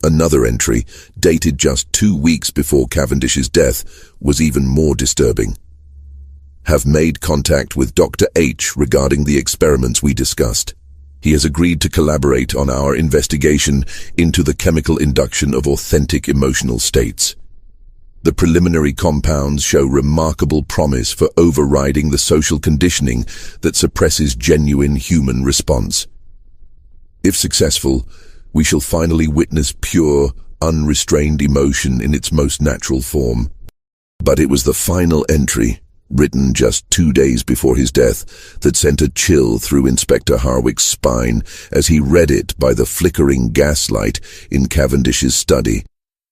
[SPEAKER 1] Another entry, dated just 2 weeks before Cavendish's death, was even more disturbing. Have made contact with Dr. H regarding the experiments we discussed. He has agreed to collaborate on our investigation into the chemical induction of authentic emotional states. The preliminary compounds show remarkable promise for overriding the social conditioning that suppresses genuine human response. If successful, we shall finally witness pure, unrestrained emotion in its most natural form. But it was the final entry, written just 2 days before his death, that sent a chill through Inspector Harwick's spine as he read it by the flickering gaslight in Cavendish's study.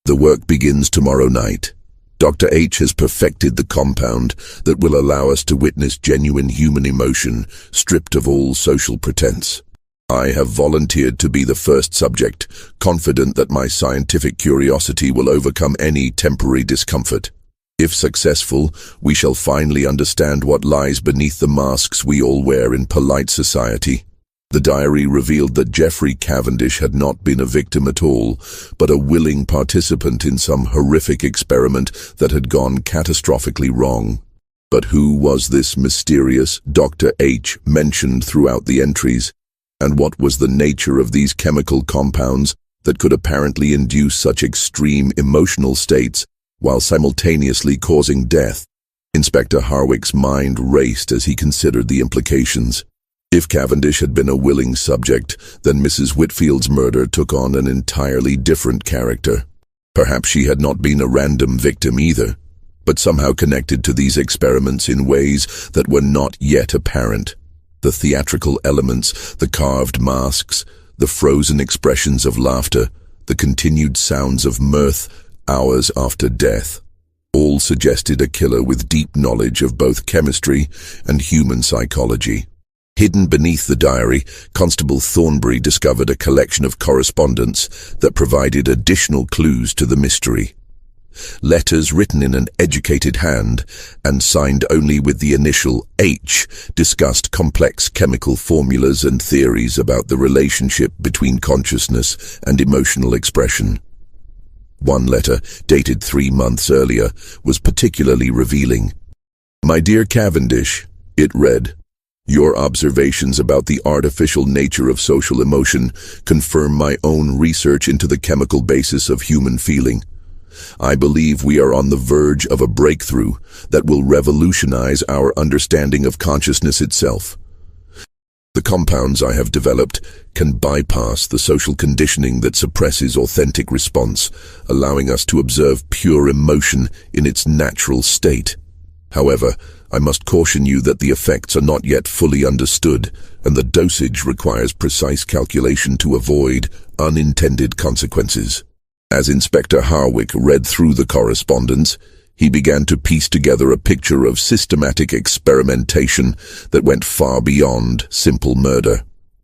[SPEAKER 1] The work begins tomorrow night. Dr. H has perfected the compound that will allow us to witness genuine human emotion, stripped of all social pretense. I have volunteered to be the first subject, confident that my scientific curiosity will overcome any temporary discomfort. If successful, we shall finally understand what lies beneath the masks we all wear in polite society. The diary revealed that Geoffrey Cavendish had not been a victim at all, but a willing participant in some horrific experiment that had gone catastrophically wrong. But who was this mysterious Dr. H mentioned throughout the entries? And what was the nature of these chemical compounds that could apparently induce such extreme emotional states while simultaneously causing death? Inspector Harwick's mind raced as he considered the implications. If Cavendish had been a willing subject, then Mrs. Whitfield's murder took on an entirely different character. Perhaps she had not been a random victim either, but somehow connected to these experiments in ways that were not yet apparent. The theatrical elements, the carved masks, the frozen expressions of laughter, the continued sounds of mirth hours after death, all suggested a killer with deep knowledge of both chemistry and human psychology. Hidden beneath the diary, Constable Thornbury discovered a collection of correspondence that provided additional clues to the mystery. Letters written in an educated hand and signed only with the initial H discussed complex chemical formulas and theories about the relationship between consciousness and emotional expression. One letter, dated 3 months earlier, was particularly revealing. "My dear Cavendish," it read, "your observations about the artificial nature of social emotion confirm my own research into the chemical basis of human feeling. I believe we are on the verge of a breakthrough that will revolutionize our understanding of consciousness itself. The compounds I have developed can bypass the social conditioning that suppresses authentic response, allowing us to observe pure emotion in its natural state. However, I must caution you that the effects are not yet fully understood, and the dosage requires precise calculation to avoid unintended consequences." As Inspector Harwick read through the correspondence, he began to piece together a picture of systematic experimentation that went far beyond simple murder.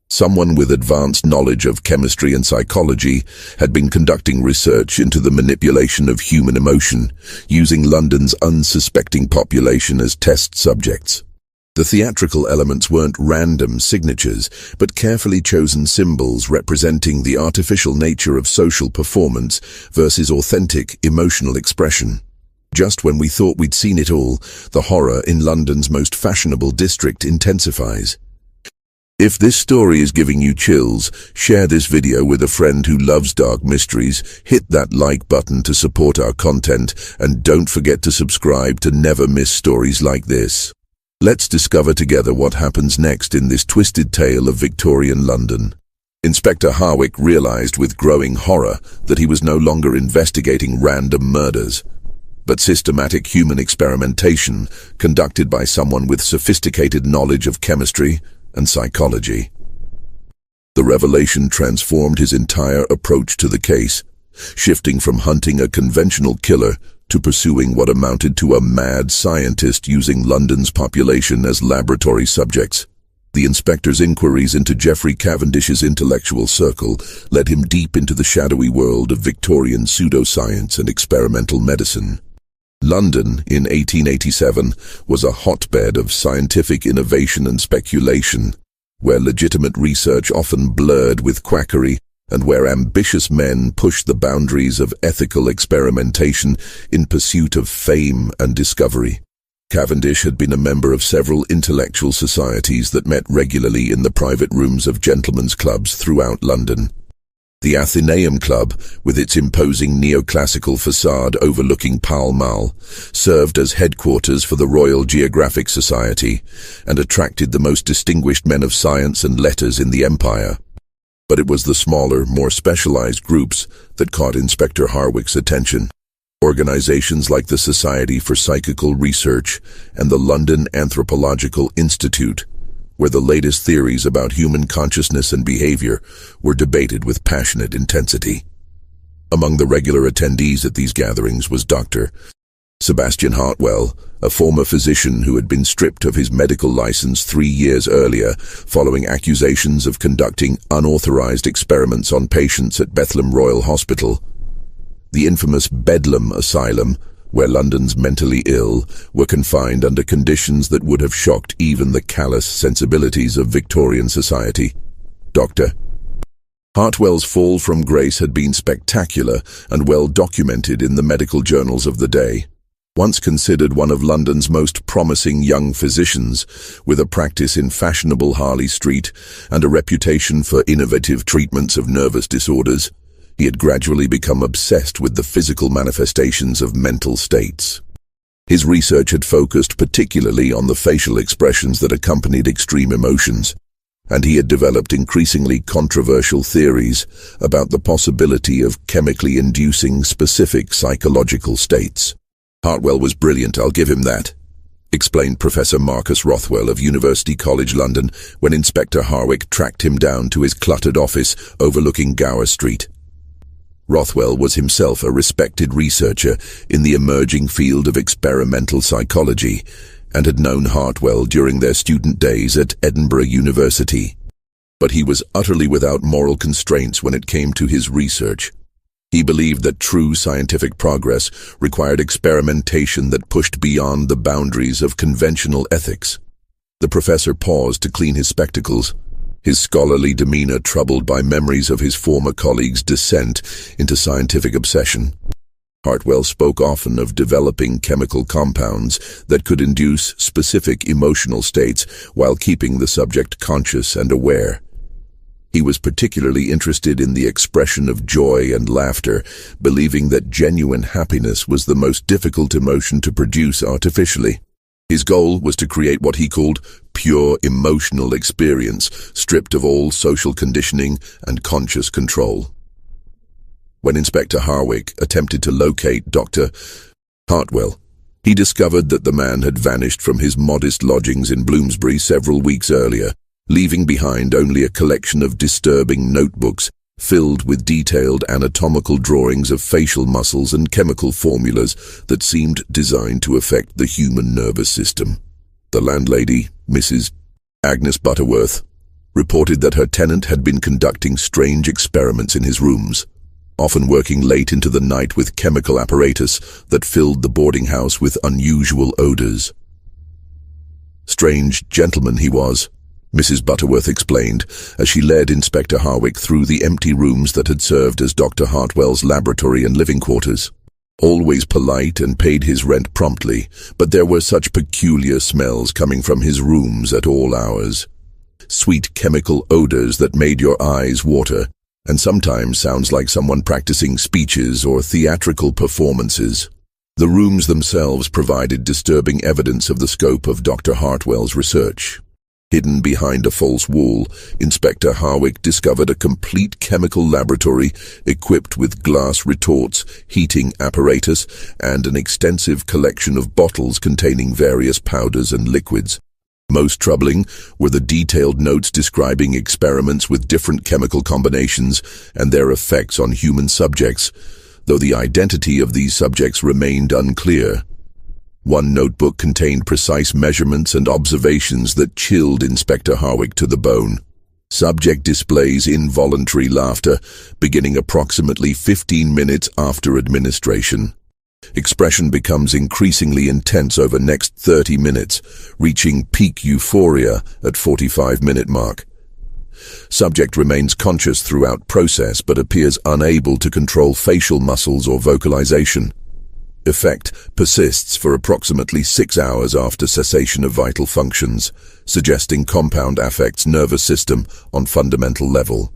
[SPEAKER 1] Someone with advanced knowledge of chemistry and psychology had been conducting research into the manipulation of human emotion, using London's unsuspecting population as test subjects. The theatrical elements weren't random signatures, but carefully chosen symbols representing the artificial nature of social performance versus authentic emotional expression. Just when we thought we'd seen it all, the horror in London's most fashionable district intensifies. If this story is giving you chills, share this video with a friend who loves dark mysteries, hit that like button to support our content, and don't forget to subscribe to never miss stories like this. Let's discover together what happens next in this twisted tale of Victorian London. Inspector Harwick realized with growing horror that he was no longer investigating random murders, but systematic human experimentation conducted by someone with sophisticated knowledge of chemistry and psychology. The revelation transformed his entire approach to the case, shifting from hunting a conventional killer to pursuing what amounted to a mad scientist using London's population as laboratory subjects. The inspector's inquiries into Geoffrey Cavendish's intellectual circle led him deep into the shadowy world of Victorian pseudoscience and experimental medicine. London, in 1887, was a hotbed of scientific innovation and speculation, where legitimate research often blurred with quackery, and where ambitious men pushed the boundaries of ethical experimentation in pursuit of fame and discovery. Cavendish had been a member of several intellectual societies that met regularly in the private rooms of gentlemen's clubs throughout London. The Athenaeum Club, with its imposing neoclassical facade overlooking Pall Mall, served as headquarters for the Royal Geographic Society and attracted the most distinguished men of science and letters in the empire. But it was the smaller, more specialized groups that caught Inspector Harwick's attention. Organizations like the Society for Psychical Research and the London Anthropological Institute, where the latest theories about human consciousness and behavior were debated with passionate intensity. Among the regular attendees at these gatherings was Dr. Sebastian Hartwell, a former physician who had been stripped of his medical license 3 years earlier following accusations of conducting unauthorized experiments on patients at Bethlehem Royal Hospital. The infamous Bedlam Asylum, where London's mentally ill were confined under conditions that would have shocked even the callous sensibilities of Victorian society. Dr. Hartwell's fall from grace had been spectacular and well documented in the medical journals of the day. Once considered one of London's most promising young physicians, with a practice in fashionable Harley Street and a reputation for innovative treatments of nervous disorders, he had gradually become obsessed with the physical manifestations of mental states. His research had focused particularly on the facial expressions that accompanied extreme emotions, and he had developed increasingly controversial theories about the possibility of chemically inducing specific psychological states. Hartwell was brilliant, I'll give him that, explained Professor Marcus Rothwell of University College London when Inspector Harwick tracked him down to his cluttered office overlooking Gower Street. Rothwell was himself a respected researcher in the emerging field of experimental psychology and had known Hartwell during their student days at Edinburgh University. But he was utterly without moral constraints when it came to his research. He believed that true scientific progress required experimentation that pushed beyond the boundaries of conventional ethics. The professor paused to clean his spectacles, his scholarly demeanor troubled by memories of his former colleagues' descent into scientific obsession. Hartwell spoke often of developing chemical compounds that could induce specific emotional states while keeping the subject conscious and aware. He was particularly interested in the expression of joy and laughter, believing that genuine happiness was the most difficult emotion to produce artificially. His goal was to create what he called pure emotional experience, stripped of all social conditioning and conscious control. When Inspector Harwick attempted to locate Dr. Hartwell, he discovered that the man had vanished from his modest lodgings in Bloomsbury several weeks earlier, leaving behind only a collection of disturbing notebooks filled with detailed anatomical drawings of facial muscles and chemical formulas that seemed designed to affect the human nervous system. The landlady, Mrs. Agnes Butterworth, reported that her tenant had been conducting strange experiments in his rooms, often working late into the night with chemical apparatus that filled the boarding house with unusual odors. Strange gentleman he was, Mrs. Butterworth explained, as she led Inspector Harwick through the empty rooms that had served as Dr. Hartwell's laboratory and living quarters. Always polite and paid his rent promptly, but there were such peculiar smells coming from his rooms at all hours. Sweet chemical odors that made your eyes water, and sometimes sounds like someone practicing speeches or theatrical performances. The rooms themselves provided disturbing evidence of the scope of Dr. Hartwell's research. Hidden behind a false wall, Inspector Harwick discovered a complete chemical laboratory equipped with glass retorts, heating apparatus, and an extensive collection of bottles containing various powders and liquids. Most troubling were the detailed notes describing experiments with different chemical combinations and their effects on human subjects. though the identity of these subjects remained unclear. One notebook contained precise measurements and observations that chilled Inspector Harwick to the bone. Subject displays involuntary laughter, beginning approximately 15 minutes after administration. Expression becomes increasingly intense over next 30 minutes, reaching peak euphoria at 45-minute mark. Subject remains conscious throughout process but appears unable to control facial muscles or vocalization. Effect persists for approximately 6 hours after cessation of vital functions, suggesting compound affects nervous system on fundamental level.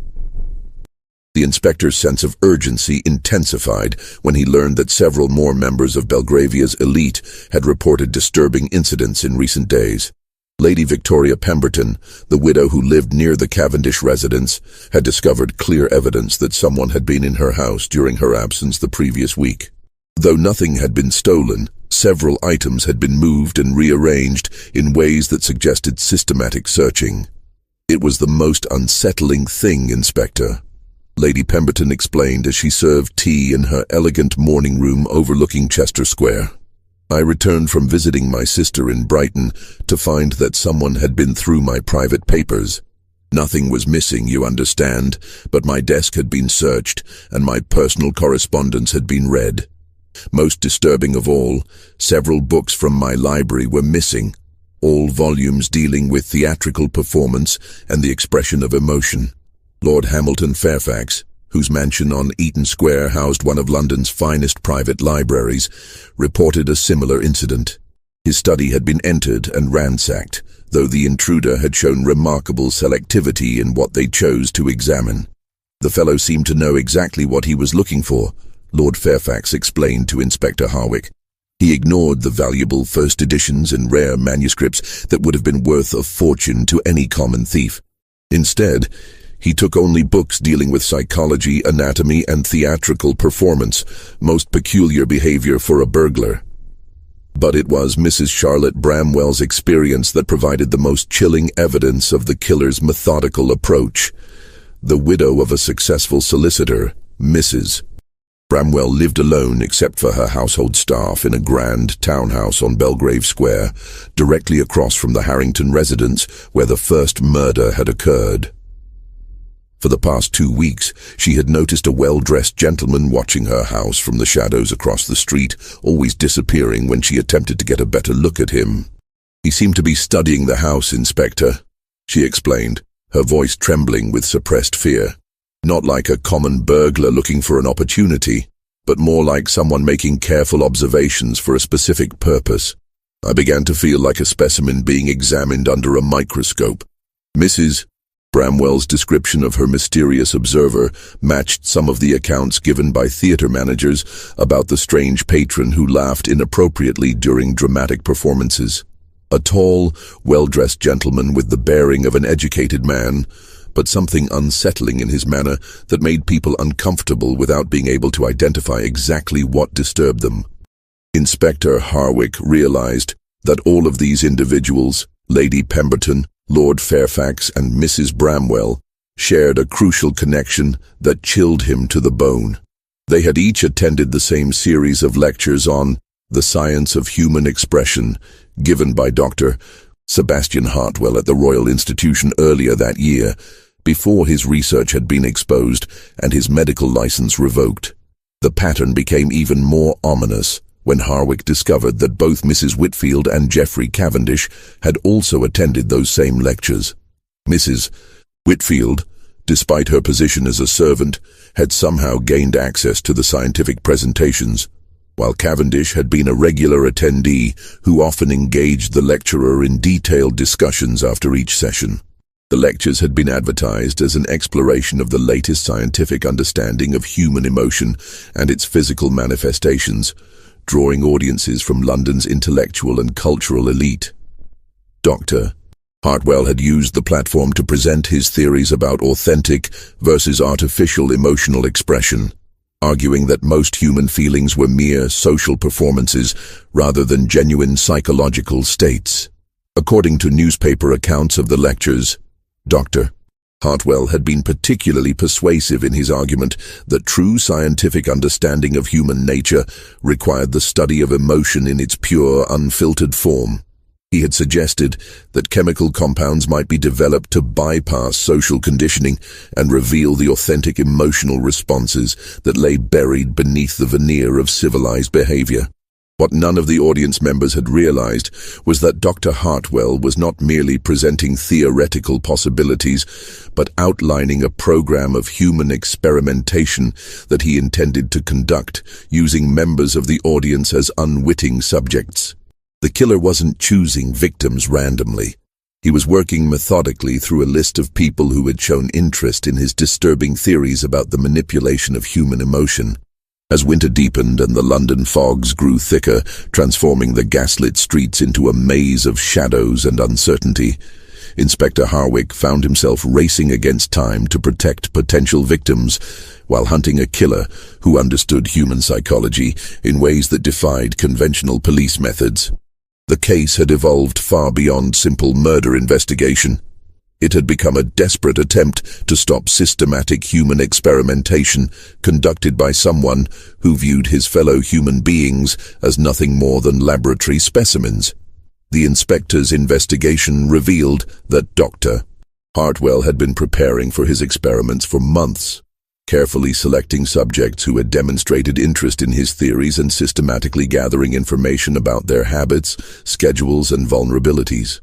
[SPEAKER 1] The inspector's sense of urgency intensified when he learned that several more members of Belgravia's elite had reported disturbing incidents in recent days. Lady Victoria Pemberton, the widow who lived near the Cavendish residence, had discovered clear evidence that someone had been in her house during her absence the previous week. Though nothing had been stolen, several items had been moved and rearranged in ways that suggested systematic searching. "It was the most unsettling thing, Inspector," Lady Pemberton explained as she served tea in her elegant morning room overlooking Chester Square. "I returned from visiting my sister in Brighton to find that someone had been through my private papers. Nothing was missing, you understand, but my desk had been searched and my personal correspondence had been read. Most disturbing of all, several books from my library were missing, all volumes dealing with theatrical performance and the expression of emotion. Lord Hamilton Fairfax, whose mansion on Eaton Square housed one of London's finest private libraries, reported a similar incident. His study had been entered and ransacked, though the intruder had shown remarkable selectivity in what they chose to examine. The fellow seemed to know exactly what he was looking for," Lord Fairfax explained to Inspector Harwick. "He ignored the valuable first editions and rare manuscripts that would have been worth a fortune to any common thief. Instead, he took only books dealing with psychology, anatomy, and theatrical performance, most peculiar behavior for a burglar. But it was Mrs. Charlotte Bramwell's experience that provided the most chilling evidence of the killer's methodical approach. The widow of a successful solicitor, Mrs. Bramwell lived alone except for her household staff in a grand townhouse on Belgrave Square, directly across from the Harrington residence where the first murder had occurred. For the past 2 weeks, she had noticed a well-dressed gentleman watching her house from the shadows across the street, always disappearing when she attempted to get a better look at him. "He seemed to be studying the house, Inspector," she explained, her voice trembling with suppressed fear. "Not like a common burglar looking for an opportunity, but more like someone making careful observations for a specific purpose. I began to feel like a specimen being examined under a microscope." Mrs. Bramwell's description of her mysterious observer matched some of the accounts given by theater managers about the strange patron who laughed inappropriately during dramatic performances. A tall, well-dressed gentleman with the bearing of an educated man, but something unsettling in his manner that made people uncomfortable without being able to identify exactly what disturbed them. Inspector Harwick realized that all of these individuals, Lady Pemberton, Lord Fairfax, and Mrs. Bramwell, shared a crucial connection that chilled him to the bone. They had each attended the same series of lectures on the science of human expression, given by Dr. Sebastian Hartwell at the Royal Institution earlier that year, before his research had been exposed and his medical license revoked. The pattern became even more ominous when Harwick discovered that both Mrs. Whitfield and Geoffrey Cavendish had also attended those same lectures. Mrs. Whitfield, despite her position as a servant, had somehow gained access to the scientific presentations, while Cavendish had been a regular attendee who often engaged the lecturer in detailed discussions after each session. The lectures had been advertised as an exploration of the latest scientific understanding of human emotion and its physical manifestations, drawing audiences from London's intellectual and cultural elite. Dr. Hartwell had used the platform to present his theories about authentic versus artificial emotional expression, arguing that most human feelings were mere social performances rather than genuine psychological states. According to newspaper accounts of the lectures, Dr. Hartwell had been particularly persuasive in his argument that true scientific understanding of human nature required the study of emotion in its pure, unfiltered form. He had suggested that chemical compounds might be developed to bypass social conditioning and reveal the authentic emotional responses that lay buried beneath the veneer of civilized behavior. What none of the audience members had realized was that Dr. Hartwell was not merely presenting theoretical possibilities, but outlining a program of human experimentation that he intended to conduct, using members of the audience as unwitting subjects. The killer wasn't choosing victims randomly. He was working methodically through a list of people who had shown interest in his disturbing theories about the manipulation of human emotion. As winter deepened and the London fogs grew thicker, transforming the gaslit streets into a maze of shadows and uncertainty, Inspector Harwick found himself racing against time to protect potential victims while hunting a killer who understood human psychology in ways that defied conventional police methods. The case had evolved far beyond simple murder investigation. It had become a desperate attempt to stop systematic human experimentation conducted by someone who viewed his fellow human beings as nothing more than laboratory specimens. The inspector's investigation revealed that Dr. Hartwell had been preparing for his experiments for months, carefully selecting subjects who had demonstrated interest in his theories and systematically gathering information about their habits, schedules, and vulnerabilities.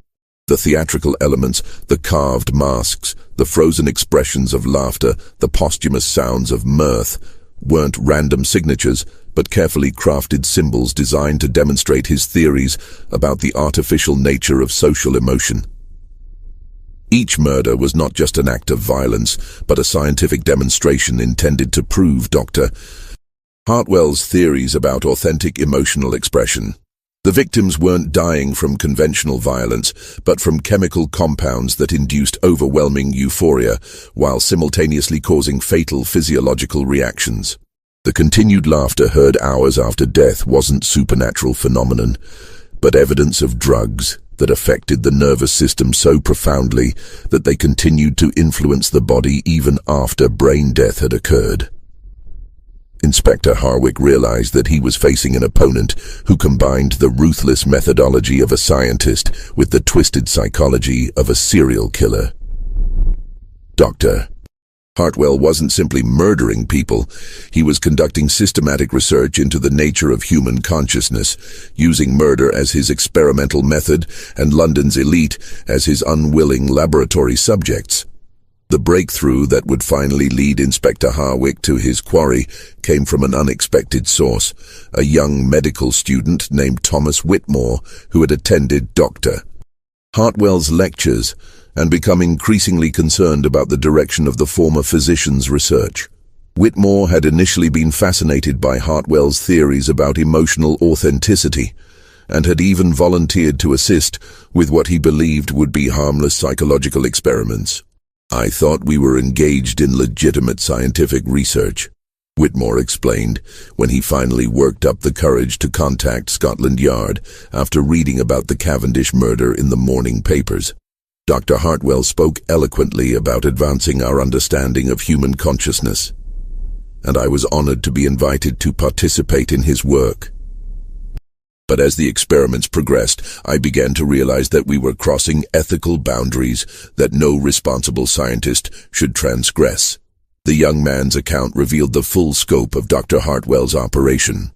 [SPEAKER 1] The theatrical elements, the carved masks, the frozen expressions of laughter, the posthumous sounds of mirth, weren't random signatures, but carefully crafted symbols designed to demonstrate his theories about the artificial nature of social emotion. Each murder was not just an act of violence, but a scientific demonstration intended to prove Dr. Hartwell's theories about authentic emotional expression. The victims weren't dying from conventional violence, but from chemical compounds that induced overwhelming euphoria, while simultaneously causing fatal physiological reactions. The continued laughter heard hours after death wasn't supernatural phenomenon, but evidence of drugs that affected the nervous system so profoundly that they continued to influence the body even after brain death had occurred. Inspector Harwick realized that he was facing an opponent who combined the ruthless methodology of a scientist with the twisted psychology of a serial killer. Dr. Hartwell wasn't simply murdering people, he was conducting systematic research into the nature of human consciousness, using murder as his experimental method and London's elite as his unwilling laboratory subjects. The breakthrough that would finally lead Inspector Harwick to his quarry came from an unexpected source, a young medical student named Thomas Whitmore who had attended Dr. Hartwell's lectures and become increasingly concerned about the direction of the former physician's research. Whitmore had initially been fascinated by Hartwell's theories about emotional authenticity and had even volunteered to assist with what he believed would be harmless psychological experiments. "I thought we were engaged in legitimate scientific research," Whitmore explained when he finally worked up the courage to contact Scotland Yard after reading about the Cavendish murder in the morning papers. Dr. Hartwell spoke eloquently about advancing our understanding of human consciousness, and I was honored to be invited to participate in his work. But as the experiments progressed, I began to realize that we were crossing ethical boundaries that no responsible scientist should transgress. The young man's account revealed the full scope of Dr. Hartwell's operation.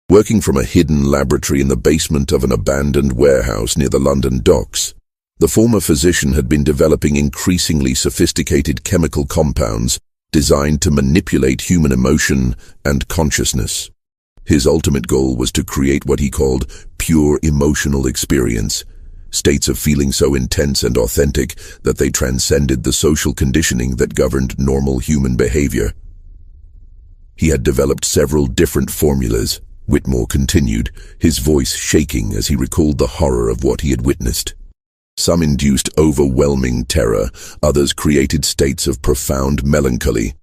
[SPEAKER 1] Working from a hidden laboratory in the basement of an abandoned warehouse near the London docks, the former physician had been developing increasingly sophisticated chemical compounds designed to manipulate human emotion and consciousness. His ultimate goal was to create what he called pure emotional experience, states of feeling so intense and authentic that they transcended the social conditioning that governed normal human behavior. He had developed several different formulas, Whitmore continued, his voice shaking as he recalled the horror of what he had witnessed. Some induced overwhelming terror, others created states of profound melancholy.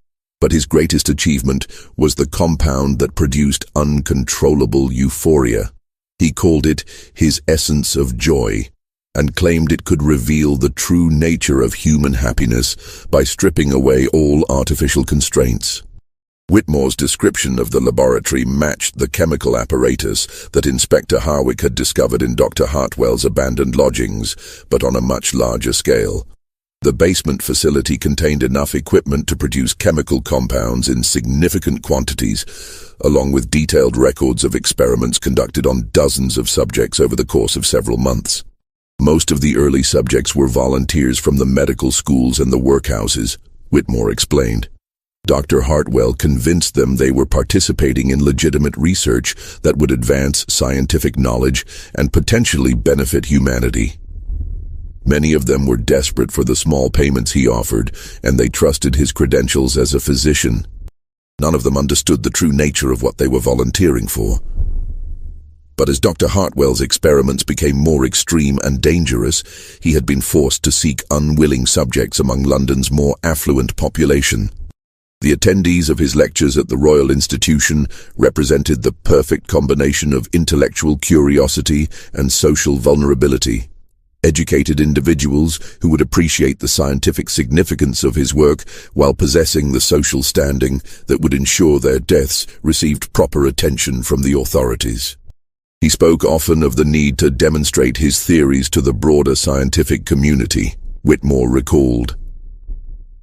[SPEAKER 1] But his greatest achievement was the compound that produced uncontrollable euphoria. He called it his essence of joy, and claimed it could reveal the true nature of human happiness by stripping away all artificial constraints. Whitmore's description of the laboratory matched the chemical apparatus that Inspector Harwick had discovered in Dr. Hartwell's abandoned lodgings, but on a much larger scale. The basement facility contained enough equipment to produce chemical compounds in significant quantities, along with detailed records of experiments conducted on dozens of subjects over the course of several months. Most of the early subjects were volunteers from the medical schools and the workhouses, Whitmore explained. Dr. Hartwell convinced them they were participating in legitimate research that would advance scientific knowledge and potentially benefit humanity. Many of them were desperate for the small payments he offered, and they trusted his credentials as a physician. None of them understood the true nature of what they were volunteering for. But as Dr. Hartwell's experiments became more extreme and dangerous, he had been forced to seek unwilling subjects among London's more affluent population. The attendees of his lectures at the Royal Institution represented the perfect combination of intellectual curiosity and social vulnerability. Educated individuals who would appreciate the scientific significance of his work while possessing the social standing that would ensure their deaths received proper attention from the authorities. He spoke often of the need to demonstrate his theories to the broader scientific community, Whitmore recalled.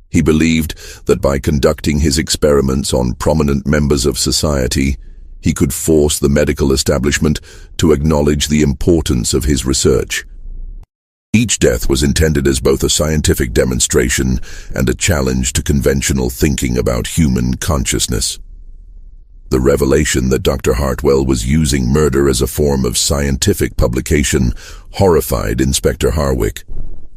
[SPEAKER 1] He believed that by conducting his experiments on prominent members of society, he could force the medical establishment to acknowledge the importance of his research. Each death was intended as both a scientific demonstration and a challenge to conventional thinking about human consciousness. The revelation that Dr. Hartwell was using murder as a form of scientific publication horrified Inspector Harwick,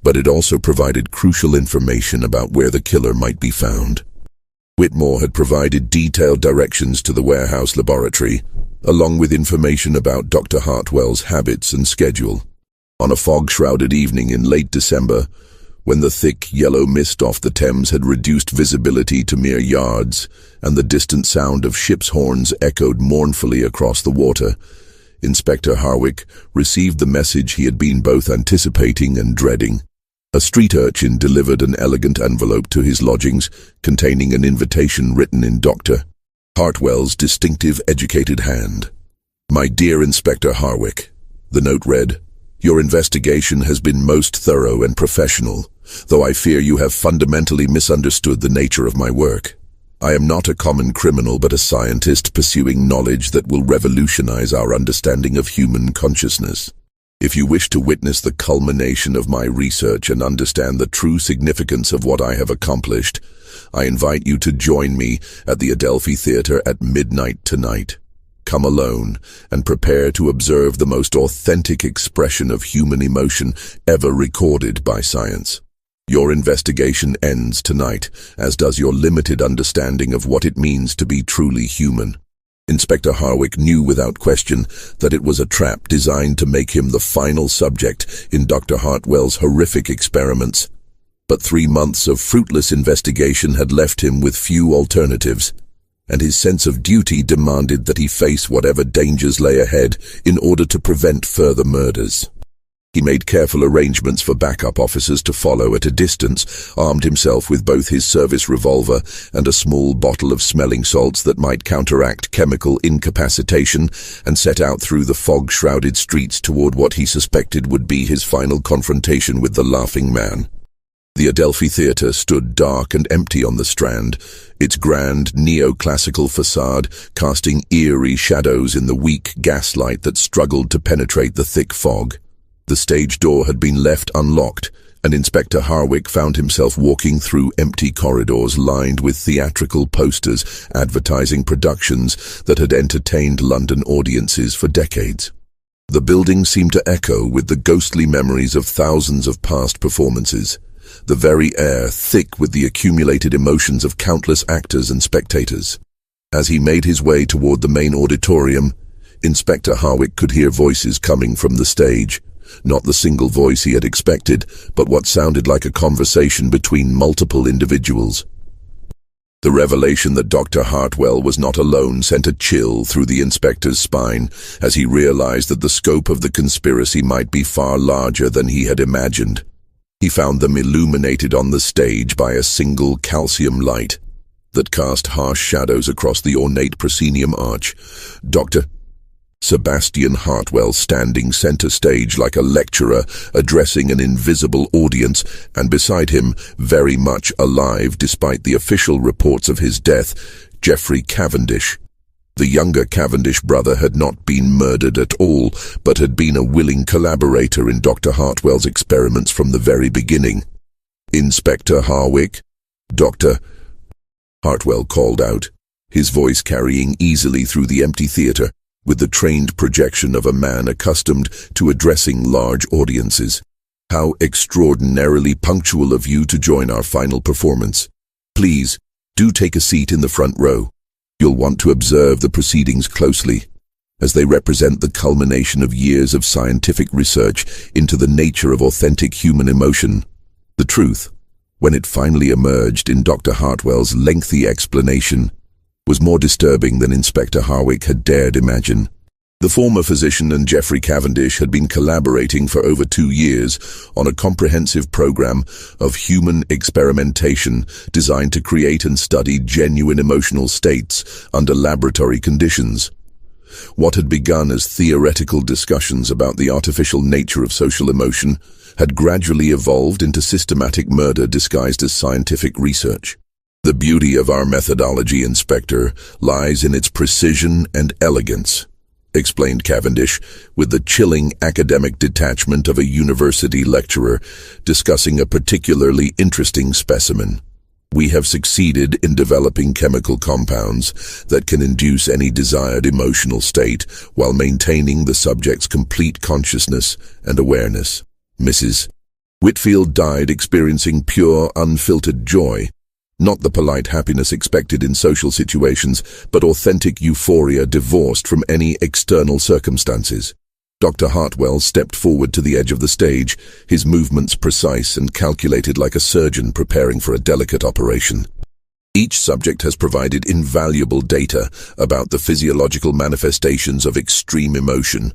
[SPEAKER 1] but it also provided crucial information about where the killer might be found. Whitmore had provided detailed directions to the warehouse laboratory, along with information about Dr. Hartwell's habits and schedule. On a fog-shrouded evening in late December, when the thick yellow mist off the Thames had reduced visibility to mere yards, and the distant sound of ships' horns echoed mournfully across the water, Inspector Harwick received the message he had been both anticipating and dreading. A street urchin delivered an elegant envelope to his lodgings containing an invitation written in Dr. Hartwell's distinctive educated hand. "My dear Inspector Harwick," the note read, "your investigation has been most thorough and professional, though I fear you have fundamentally misunderstood the nature of my work. I am not a common criminal but a scientist pursuing knowledge that will revolutionize our understanding of human consciousness. If you wish to witness the culmination of my research and understand the true significance of what I have accomplished, I invite you to join me at the Adelphi Theatre at midnight tonight. Come alone and prepare to observe the most authentic expression of human emotion ever recorded by science. Your investigation ends tonight, as does your limited understanding of what it means to be truly human." Inspector Harwick knew without question that it was a trap designed to make him the final subject in Dr. Hartwell's horrific experiments. But 3 months of fruitless investigation had left him with few alternatives, and his sense of duty demanded that he face whatever dangers lay ahead in order to prevent further murders. He made careful arrangements for backup officers to follow at a distance, armed himself with both his service revolver and a small bottle of smelling salts that might counteract chemical incapacitation, and set out through the fog-shrouded streets toward what he suspected would be his final confrontation with the Laughing Man. The Adelphi Theatre stood dark and empty on the Strand, its grand neoclassical facade casting eerie shadows in the weak gaslight that struggled to penetrate the thick fog. The stage door had been left unlocked, and Inspector Harwick found himself walking through empty corridors lined with theatrical posters advertising productions that had entertained London audiences for decades. The building seemed to echo with the ghostly memories of thousands of past performances, the very air thick with the accumulated emotions of countless actors and spectators. As he made his way toward the main auditorium, Inspector Harwick could hear voices coming from the stage. Not the single voice he had expected, but what sounded like a conversation between multiple individuals. The revelation that Dr. Hartwell was not alone sent a chill through the inspector's spine as he realized that the scope of the conspiracy might be far larger than he had imagined. He found them illuminated on the stage by a single calcium light that cast harsh shadows across the ornate proscenium arch. Dr. Sebastian Hartwell standing center stage like a lecturer addressing an invisible audience, and beside him, very much alive despite the official reports of his death, Geoffrey Cavendish. The younger Cavendish brother had not been murdered at all, but had been a willing collaborator in Dr. Hartwell's experiments from the very beginning. "Inspector Harwick?" Dr. Hartwell called out, his voice carrying easily through the empty theater, with the trained projection of a man accustomed to addressing large audiences. "How extraordinarily punctual of you to join our final performance. Please, do take a seat in the front row. You'll want to observe the proceedings closely, as they represent the culmination of years of scientific research into the nature of authentic human emotion." The truth, when it finally emerged in Dr. Hartwell's lengthy explanation, was more disturbing than Inspector Harwick had dared imagine. The former physician and Geoffrey Cavendish had been collaborating for over 2 years on a comprehensive program of human experimentation designed to create and study genuine emotional states under laboratory conditions. What had begun as theoretical discussions about the artificial nature of social emotion had gradually evolved into systematic murder disguised as scientific research. "The beauty of our methodology, Inspector, lies in its precision and elegance," explained Cavendish, with the chilling academic detachment of a university lecturer discussing a particularly interesting specimen. "We have succeeded in developing chemical compounds that can induce any desired emotional state while maintaining the subject's complete consciousness and awareness. Mrs. Whitfield died experiencing pure, unfiltered joy, not the polite happiness expected in social situations, but authentic euphoria divorced from any external circumstances." Dr. Hartwell stepped forward to the edge of the stage, his movements precise and calculated like a surgeon preparing for a delicate operation. "Each subject has provided invaluable data about the physiological manifestations of extreme emotion.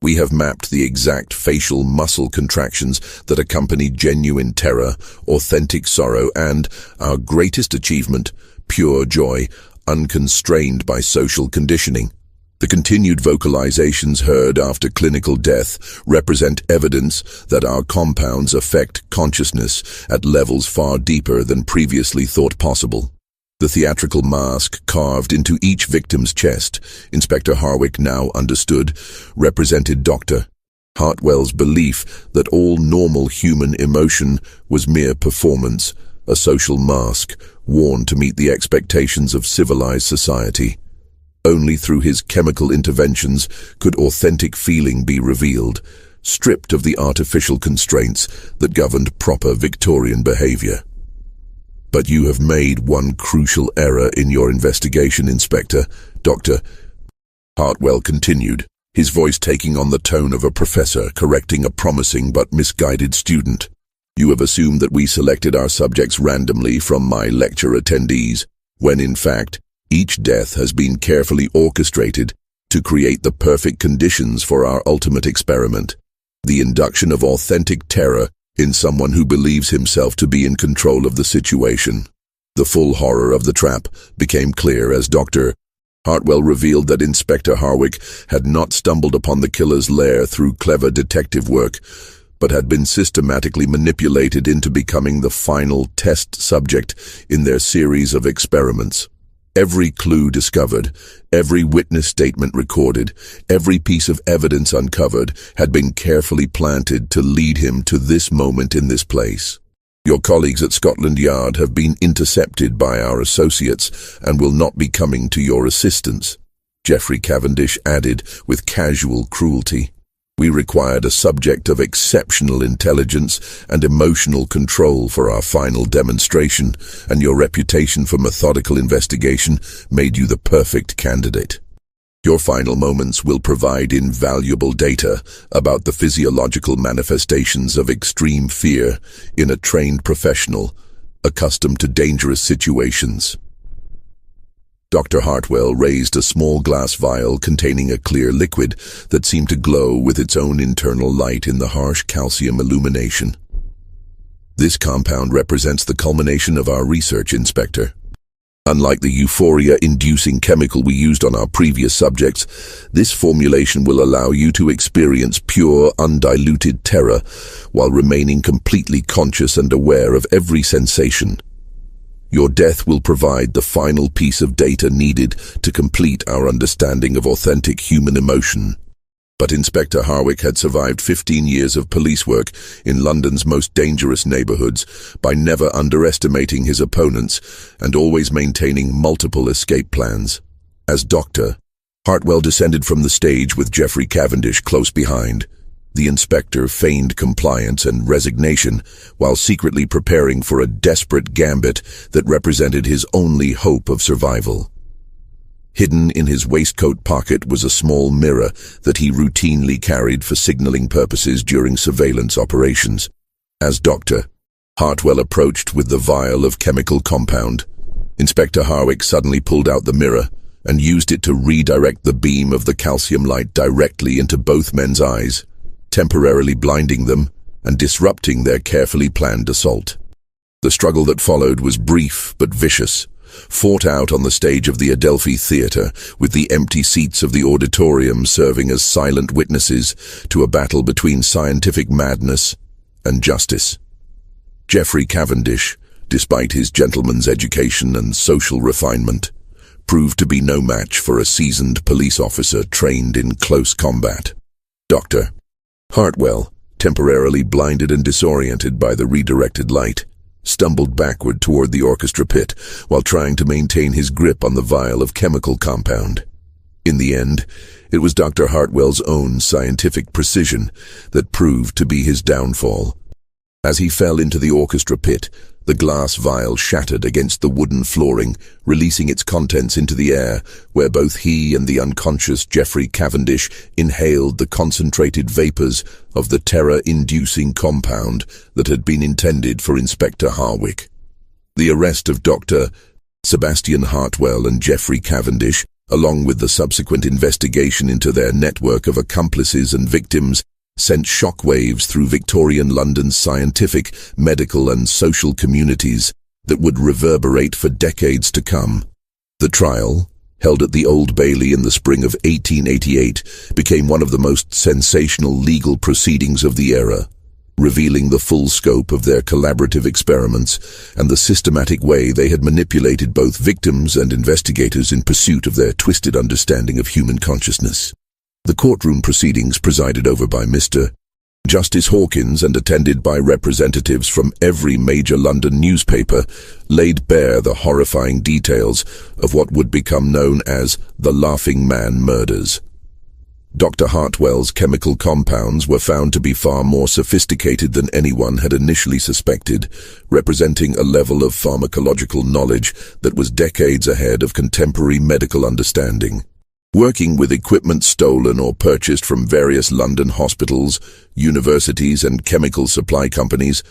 [SPEAKER 1] We have mapped the exact facial muscle contractions that accompany genuine terror, authentic sorrow, and, our greatest achievement, pure joy, unconstrained by social conditioning. The continued vocalizations heard after clinical death represent evidence that our compounds affect consciousness at levels far deeper than previously thought possible." The theatrical mask carved into each victim's chest, Inspector Harwick now understood, represented Dr. Hartwell's belief that all normal human emotion was mere performance, a social mask worn to meet the expectations of civilized society. Only through his chemical interventions could authentic feeling be revealed, stripped of the artificial constraints that governed proper Victorian behavior. "But you have made one crucial error in your investigation, Inspector," Dr. Hartwell continued, his voice taking on the tone of a professor correcting a promising but misguided student. "You have assumed that we selected our subjects randomly from my lecture attendees, when in fact, each death has been carefully orchestrated to create the perfect conditions for our ultimate experiment, the induction of authentic terror in someone who believes himself to be in control of the situation." The full horror of the trap became clear as Dr. Hartwell revealed that Inspector Harwick had not stumbled upon the killer's lair through clever detective work, but had been systematically manipulated into becoming the final test subject in their series of experiments. Every clue discovered, every witness statement recorded, every piece of evidence uncovered had been carefully planted to lead him to this moment in this place. "Your colleagues at Scotland Yard have been intercepted by our associates and will not be coming to your assistance," Geoffrey Cavendish added with casual cruelty. "We required a subject of exceptional intelligence and emotional control for our final demonstration, and your reputation for methodical investigation made you the perfect candidate. Your final moments will provide invaluable data about the physiological manifestations of extreme fear in a trained professional accustomed to dangerous situations." Dr. Hartwell raised a small glass vial containing a clear liquid that seemed to glow with its own internal light in the harsh calcium illumination. This compound represents the culmination of our research, Inspector. Unlike the euphoria-inducing chemical we used on our previous subjects, this formulation will allow you to experience pure, undiluted terror while remaining completely conscious and aware of every sensation. Your death will provide the final piece of data needed to complete our understanding of authentic human emotion. But Inspector Harwick had survived 15 years of police work in London's most dangerous neighborhoods by never underestimating his opponents and always maintaining multiple escape plans. As Doctor, Hartwell descended from the stage with Geoffrey Cavendish close behind. The inspector feigned compliance and resignation while secretly preparing for a desperate gambit that represented his only hope of survival. Hidden in his waistcoat pocket was a small mirror that he routinely carried for signaling purposes during surveillance operations. As Doctor, Hartwell approached with the vial of chemical compound. Inspector Harwick suddenly pulled out the mirror and used it to redirect the beam of the calcium light directly into both men's eyes, temporarily blinding them and disrupting their carefully planned assault. The struggle that followed was brief but vicious, fought out on the stage of the Adelphi Theatre, with the empty seats of the auditorium serving as silent witnesses to a battle between scientific madness and justice. Geoffrey Cavendish, despite his gentleman's education and social refinement, proved to be no match for a seasoned police officer trained in close combat. Dr. Hartwell, temporarily blinded and disoriented by the redirected light, stumbled backward toward the orchestra pit while trying to maintain his grip on the vial of chemical compound. In the end, it was Dr. Hartwell's own scientific precision that proved to be his downfall. As he fell into the orchestra pit, the glass vial shattered against the wooden flooring, releasing its contents into the air, where both he and the unconscious Geoffrey Cavendish inhaled the concentrated vapors of the terror-inducing compound that had been intended for Inspector Harwick. The arrest of Dr. Sebastian Hartwell and Geoffrey Cavendish, along with the subsequent investigation into their network of accomplices and victims, sent shockwaves through Victorian London's scientific, medical and social communities that would reverberate for decades to come. The trial, held at the Old Bailey in the spring of 1888, became one of the most sensational legal proceedings of the era, revealing the full scope of their collaborative experiments and the systematic way they had manipulated both victims and investigators in pursuit of their twisted understanding of human consciousness. The courtroom proceedings, presided over by Mr. Justice Hawkins and attended by representatives from every major London newspaper, laid bare the horrifying details of what would become known as the Laughing Man murders. Dr. Hartwell's chemical compounds were found to be far more sophisticated than anyone had initially suspected, representing a level of pharmacological knowledge that was decades ahead of contemporary medical understanding. Working with equipment stolen or purchased from various London hospitals, universities and chemical supply companies,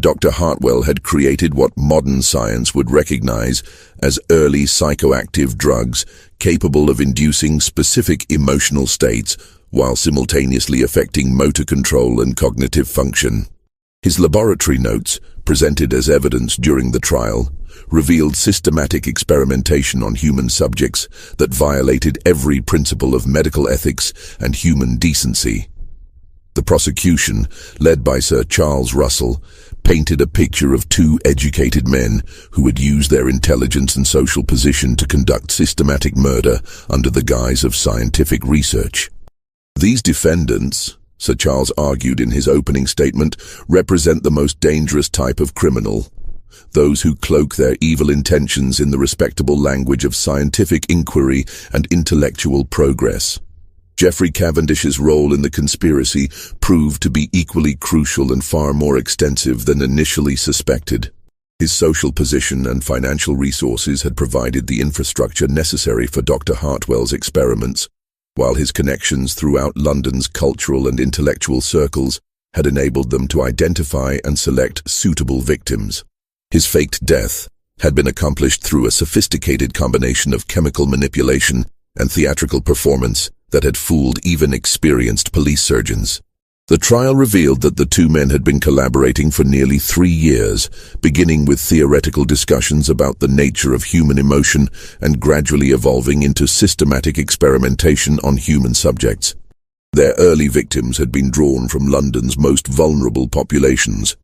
[SPEAKER 1] Dr. Hartwell had created what modern science would recognize as early psychoactive drugs capable of inducing specific emotional states while simultaneously affecting motor control and cognitive function. His laboratory notes, presented as evidence during the trial, revealed systematic experimentation on human subjects that violated every principle of medical ethics and human decency. The prosecution, led by Sir Charles Russell, painted a picture of two educated men who had used their intelligence and social position to conduct systematic murder under the guise of scientific research. These defendants, Sir Charles argued in his opening statement, represent the most dangerous type of criminal, those who cloak their evil intentions in the respectable language of scientific inquiry and intellectual progress. Geoffrey Cavendish's role in the conspiracy proved to be equally crucial and far more extensive than initially suspected. His social position and financial resources had provided the infrastructure necessary for Dr. Hartwell's experiments, while his connections throughout London's cultural and intellectual circles had enabled them to identify and select suitable victims. His faked death, had been accomplished through a sophisticated combination of chemical manipulation and theatrical performance that had fooled even experienced police surgeons. The trial revealed that the two men had been collaborating for nearly 3 years, beginning with theoretical discussions about the nature of human emotion and gradually evolving into systematic experimentation on human subjects. Their early victims had been drawn from London's most vulnerable populations: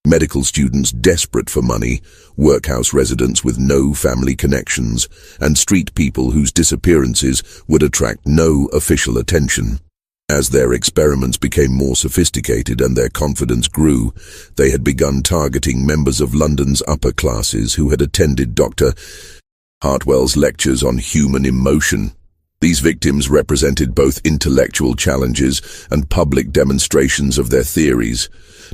[SPEAKER 1] medical students desperate for money, workhouse residents with no family connections, and street people whose disappearances would attract no official attention. As their experiments became more sophisticated and their confidence grew, they had begun targeting members of London's upper classes who had attended Dr. Hartwell's lectures on human emotion. These victims represented both intellectual challenges and public demonstrations of their theories,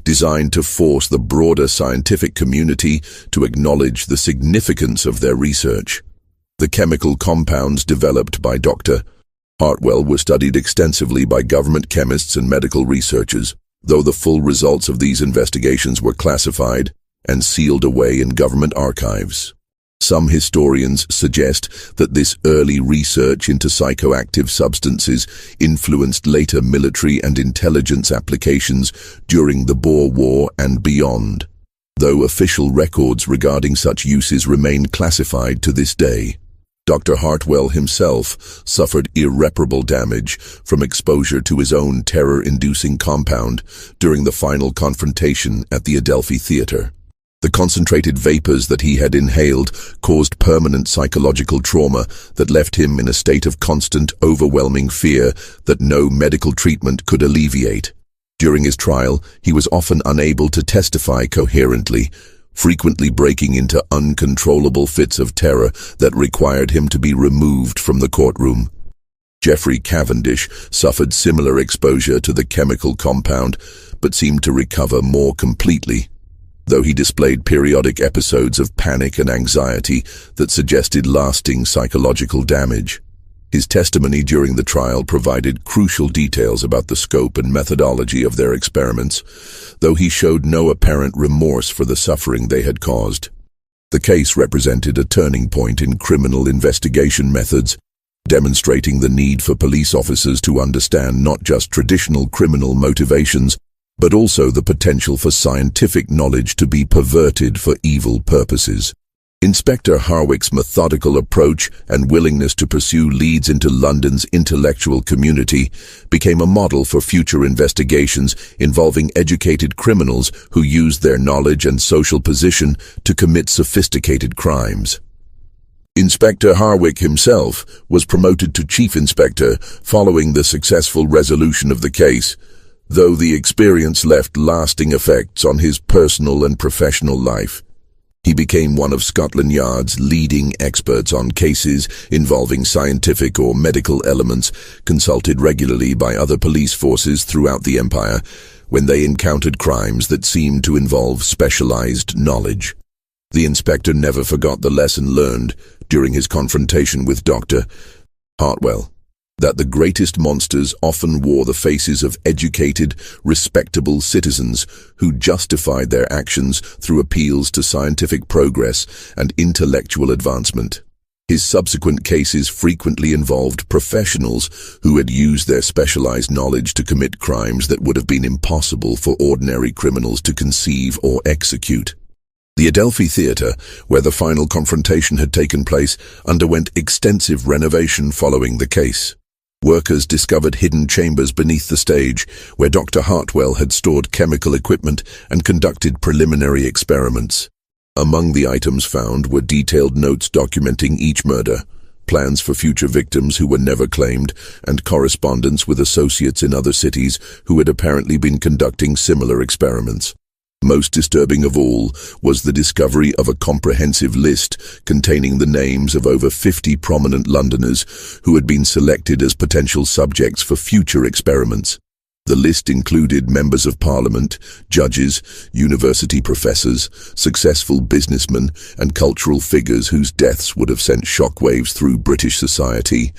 [SPEAKER 1] designed to force the broader scientific community to acknowledge the significance of their research. The chemical compounds developed by Dr. Hartwell were studied extensively by government chemists and medical researchers, though the full results of these investigations were classified and sealed away in government archives. Some historians suggest that this early research into psychoactive substances influenced later military and intelligence applications during the Boer War and beyond, though official records regarding such uses remain classified to this day. Dr. Hartwell himself suffered irreparable damage from exposure to his own terror-inducing compound during the final confrontation at the Adelphi Theatre. The concentrated vapors that he had inhaled caused permanent psychological trauma that left him in a state of constant, overwhelming fear that no medical treatment could alleviate. During his trial, he was often unable to testify coherently, frequently breaking into uncontrollable fits of terror that required him to be removed from the courtroom. Geoffrey Cavendish suffered similar exposure to the chemical compound, but seemed to recover more completely, though he displayed periodic episodes of panic and anxiety that suggested lasting psychological damage. His testimony during the trial provided crucial details about the scope and methodology of their experiments, though he showed no apparent remorse for the suffering they had caused. The case represented a turning point in criminal investigation methods, demonstrating the need for police officers to understand not just traditional criminal motivations, but also the potential for scientific knowledge to be perverted for evil purposes. Inspector Harwick's methodical approach and willingness to pursue leads into London's intellectual community became a model for future investigations involving educated criminals who used their knowledge and social position to commit sophisticated crimes. Inspector Harwick himself was promoted to Chief Inspector following the successful resolution of the case, though the experience left lasting effects on his personal and professional life. He became one of Scotland Yard's leading experts on cases involving scientific or medical elements, consulted regularly by other police forces throughout the Empire when they encountered crimes that seemed to involve specialized knowledge. The inspector never forgot the lesson learned during his confrontation with Dr. Hartwell, that the greatest monsters often wore the faces of educated, respectable citizens who justified their actions through appeals to scientific progress and intellectual advancement. His subsequent cases frequently involved professionals who had used their specialized knowledge to commit crimes that would have been impossible for ordinary criminals to conceive or execute. The Adelphi Theatre, where the final confrontation had taken place, underwent extensive renovation following the case. Workers discovered hidden chambers beneath the stage, where Dr. Hartwell had stored chemical equipment and conducted preliminary experiments. Among the items found were detailed notes documenting each murder, plans for future victims who were never claimed, and correspondence with associates in other cities who had apparently been conducting similar experiments. Most disturbing of all was the discovery of a comprehensive list containing the names of over 50 prominent Londoners who had been selected as potential subjects for future experiments. The list included members of parliament, judges, university professors, successful businessmen, and cultural figures whose deaths would have sent shockwaves through British society.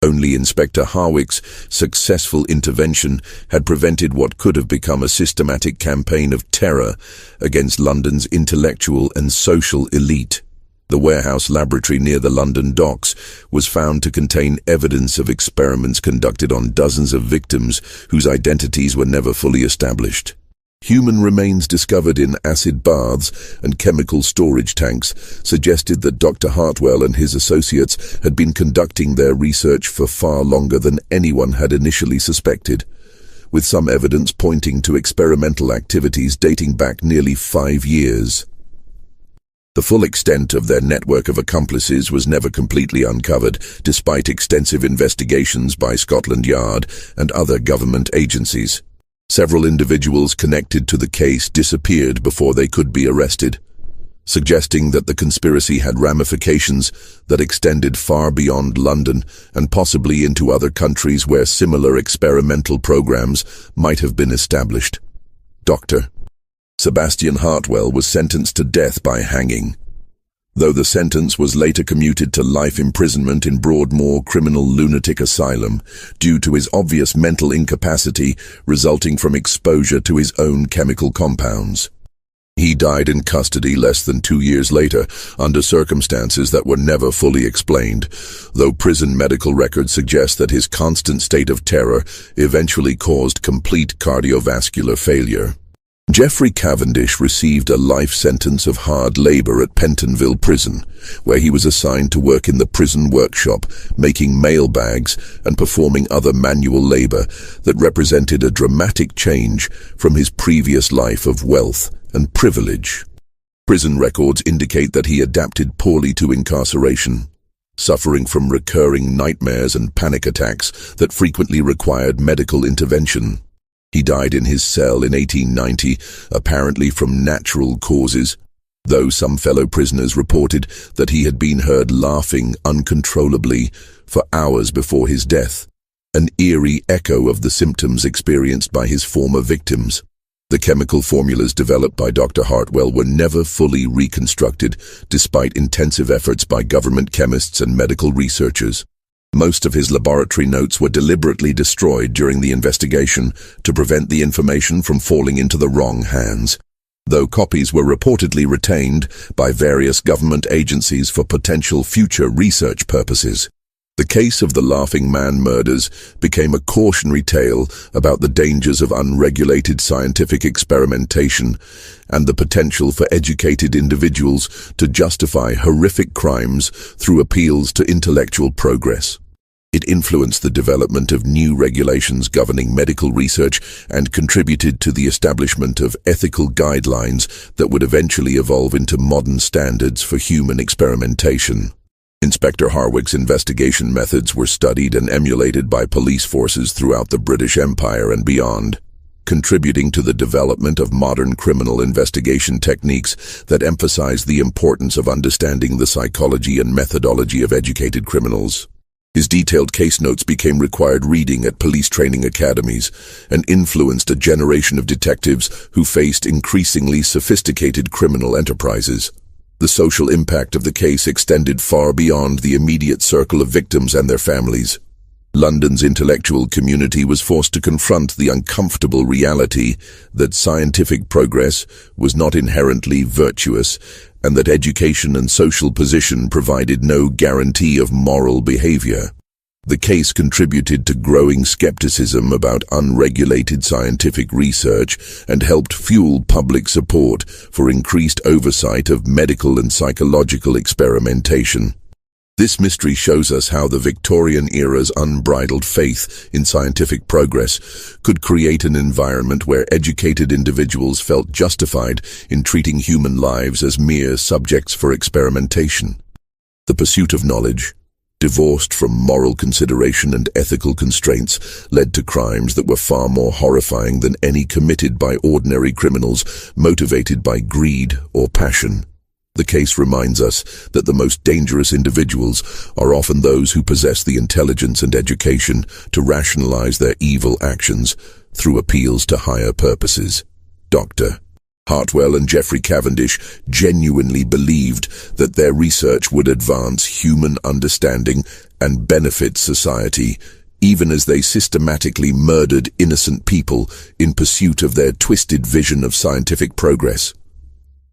[SPEAKER 1] Only Inspector Harwick's successful intervention had prevented what could have become a systematic campaign of terror against London's intellectual and social elite. The warehouse laboratory near the London docks was found to contain evidence of experiments conducted on dozens of victims whose identities were never fully established. Human remains discovered in acid baths and chemical storage tanks suggested that Dr. Hartwell and his associates had been conducting their research for far longer than anyone had initially suspected, with some evidence pointing to experimental activities dating back nearly 5 years. The full extent of their network of accomplices was never completely uncovered, despite extensive investigations by Scotland Yard and other government agencies. Several individuals connected to the case disappeared before they could be arrested, suggesting that the conspiracy had ramifications that extended far beyond London and possibly into other countries where similar experimental programs might have been established. Dr. Sebastian Hartwell was sentenced to death by hanging, though the sentence was later commuted to life imprisonment in Broadmoor Criminal Lunatic Asylum due to his obvious mental incapacity resulting from exposure to his own chemical compounds. He died in custody less than 2 years later under circumstances that were never fully explained, though prison medical records suggest that his constant state of terror eventually caused complete cardiovascular failure. Geoffrey Cavendish received a life sentence of hard labor at Pentonville Prison, where he was assigned to work in the prison workshop, making mail bags and performing other manual labor that represented a dramatic change from his previous life of wealth and privilege. Prison records indicate that he adapted poorly to incarceration, suffering from recurring nightmares and panic attacks that frequently required medical intervention. He died in his cell in 1890, apparently from natural causes, though some fellow prisoners reported that he had been heard laughing uncontrollably for hours before his death, an eerie echo of the symptoms experienced by his former victims. The chemical formulas developed by Dr. Hartwell were never fully reconstructed, despite intensive efforts by government chemists and medical researchers. Most of his laboratory notes were deliberately destroyed during the investigation to prevent the information from falling into the wrong hands, though copies were reportedly retained by various government agencies for potential future research purposes. The case of the Laughing Man murders became a cautionary tale about the dangers of unregulated scientific experimentation and the potential for educated individuals to justify horrific crimes through appeals to intellectual progress. It influenced the development of new regulations governing medical research and contributed to the establishment of ethical guidelines that would eventually evolve into modern standards for human experimentation. Inspector Harwick's investigation methods were studied and emulated by police forces throughout the British Empire and beyond, contributing to the development of modern criminal investigation techniques that emphasize the importance of understanding the psychology and methodology of educated criminals. His detailed case notes became required reading at police training academies and influenced a generation of detectives who faced increasingly sophisticated criminal enterprises. The social impact of the case extended far beyond the immediate circle of victims and their families. London's intellectual community was forced to confront the uncomfortable reality that scientific progress was not inherently virtuous and that education and social position provided no guarantee of moral behavior. The case contributed to growing skepticism about unregulated scientific research and helped fuel public support for increased oversight of medical and psychological experimentation. This mystery shows us how the Victorian era's unbridled faith in scientific progress could create an environment where educated individuals felt justified in treating human lives as mere subjects for experimentation. The pursuit of knowledge, divorced from moral consideration and ethical constraints, led to crimes that were far more horrifying than any committed by ordinary criminals motivated by greed or passion. The case reminds us that the most dangerous individuals are often those who possess the intelligence and education to rationalize their evil actions through appeals to higher purposes. Dr. Hartwell and Geoffrey Cavendish genuinely believed that their research would advance human understanding and benefit society, even as they systematically murdered innocent people in pursuit of their twisted vision of scientific progress.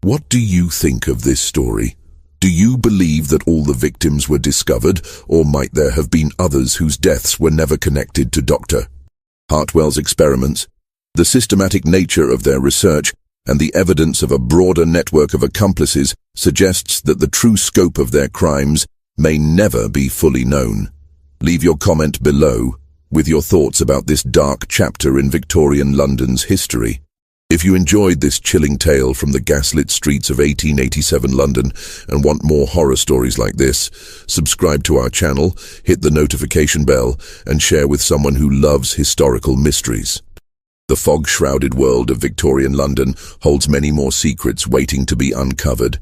[SPEAKER 1] What do you think of this story? Do you believe that all the victims were discovered, or might there have been others whose deaths were never connected to Dr. Hartwell's experiments? The systematic nature of their research and the evidence of a broader network of accomplices suggests that the true scope of their crimes may never be fully known. Leave your comment below with your thoughts about this dark chapter in Victorian London's history. If you enjoyed this chilling tale from the gaslit streets of 1887 London and want more horror stories like this, subscribe to our channel, hit the notification bell, and share with someone who loves historical mysteries. The fog-shrouded world of Victorian London holds many more secrets waiting to be uncovered,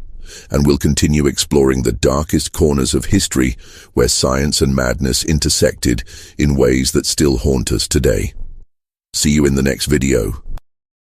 [SPEAKER 1] and we'll continue exploring the darkest corners of history where science and madness intersected in ways that still haunt us today. See you in the next video.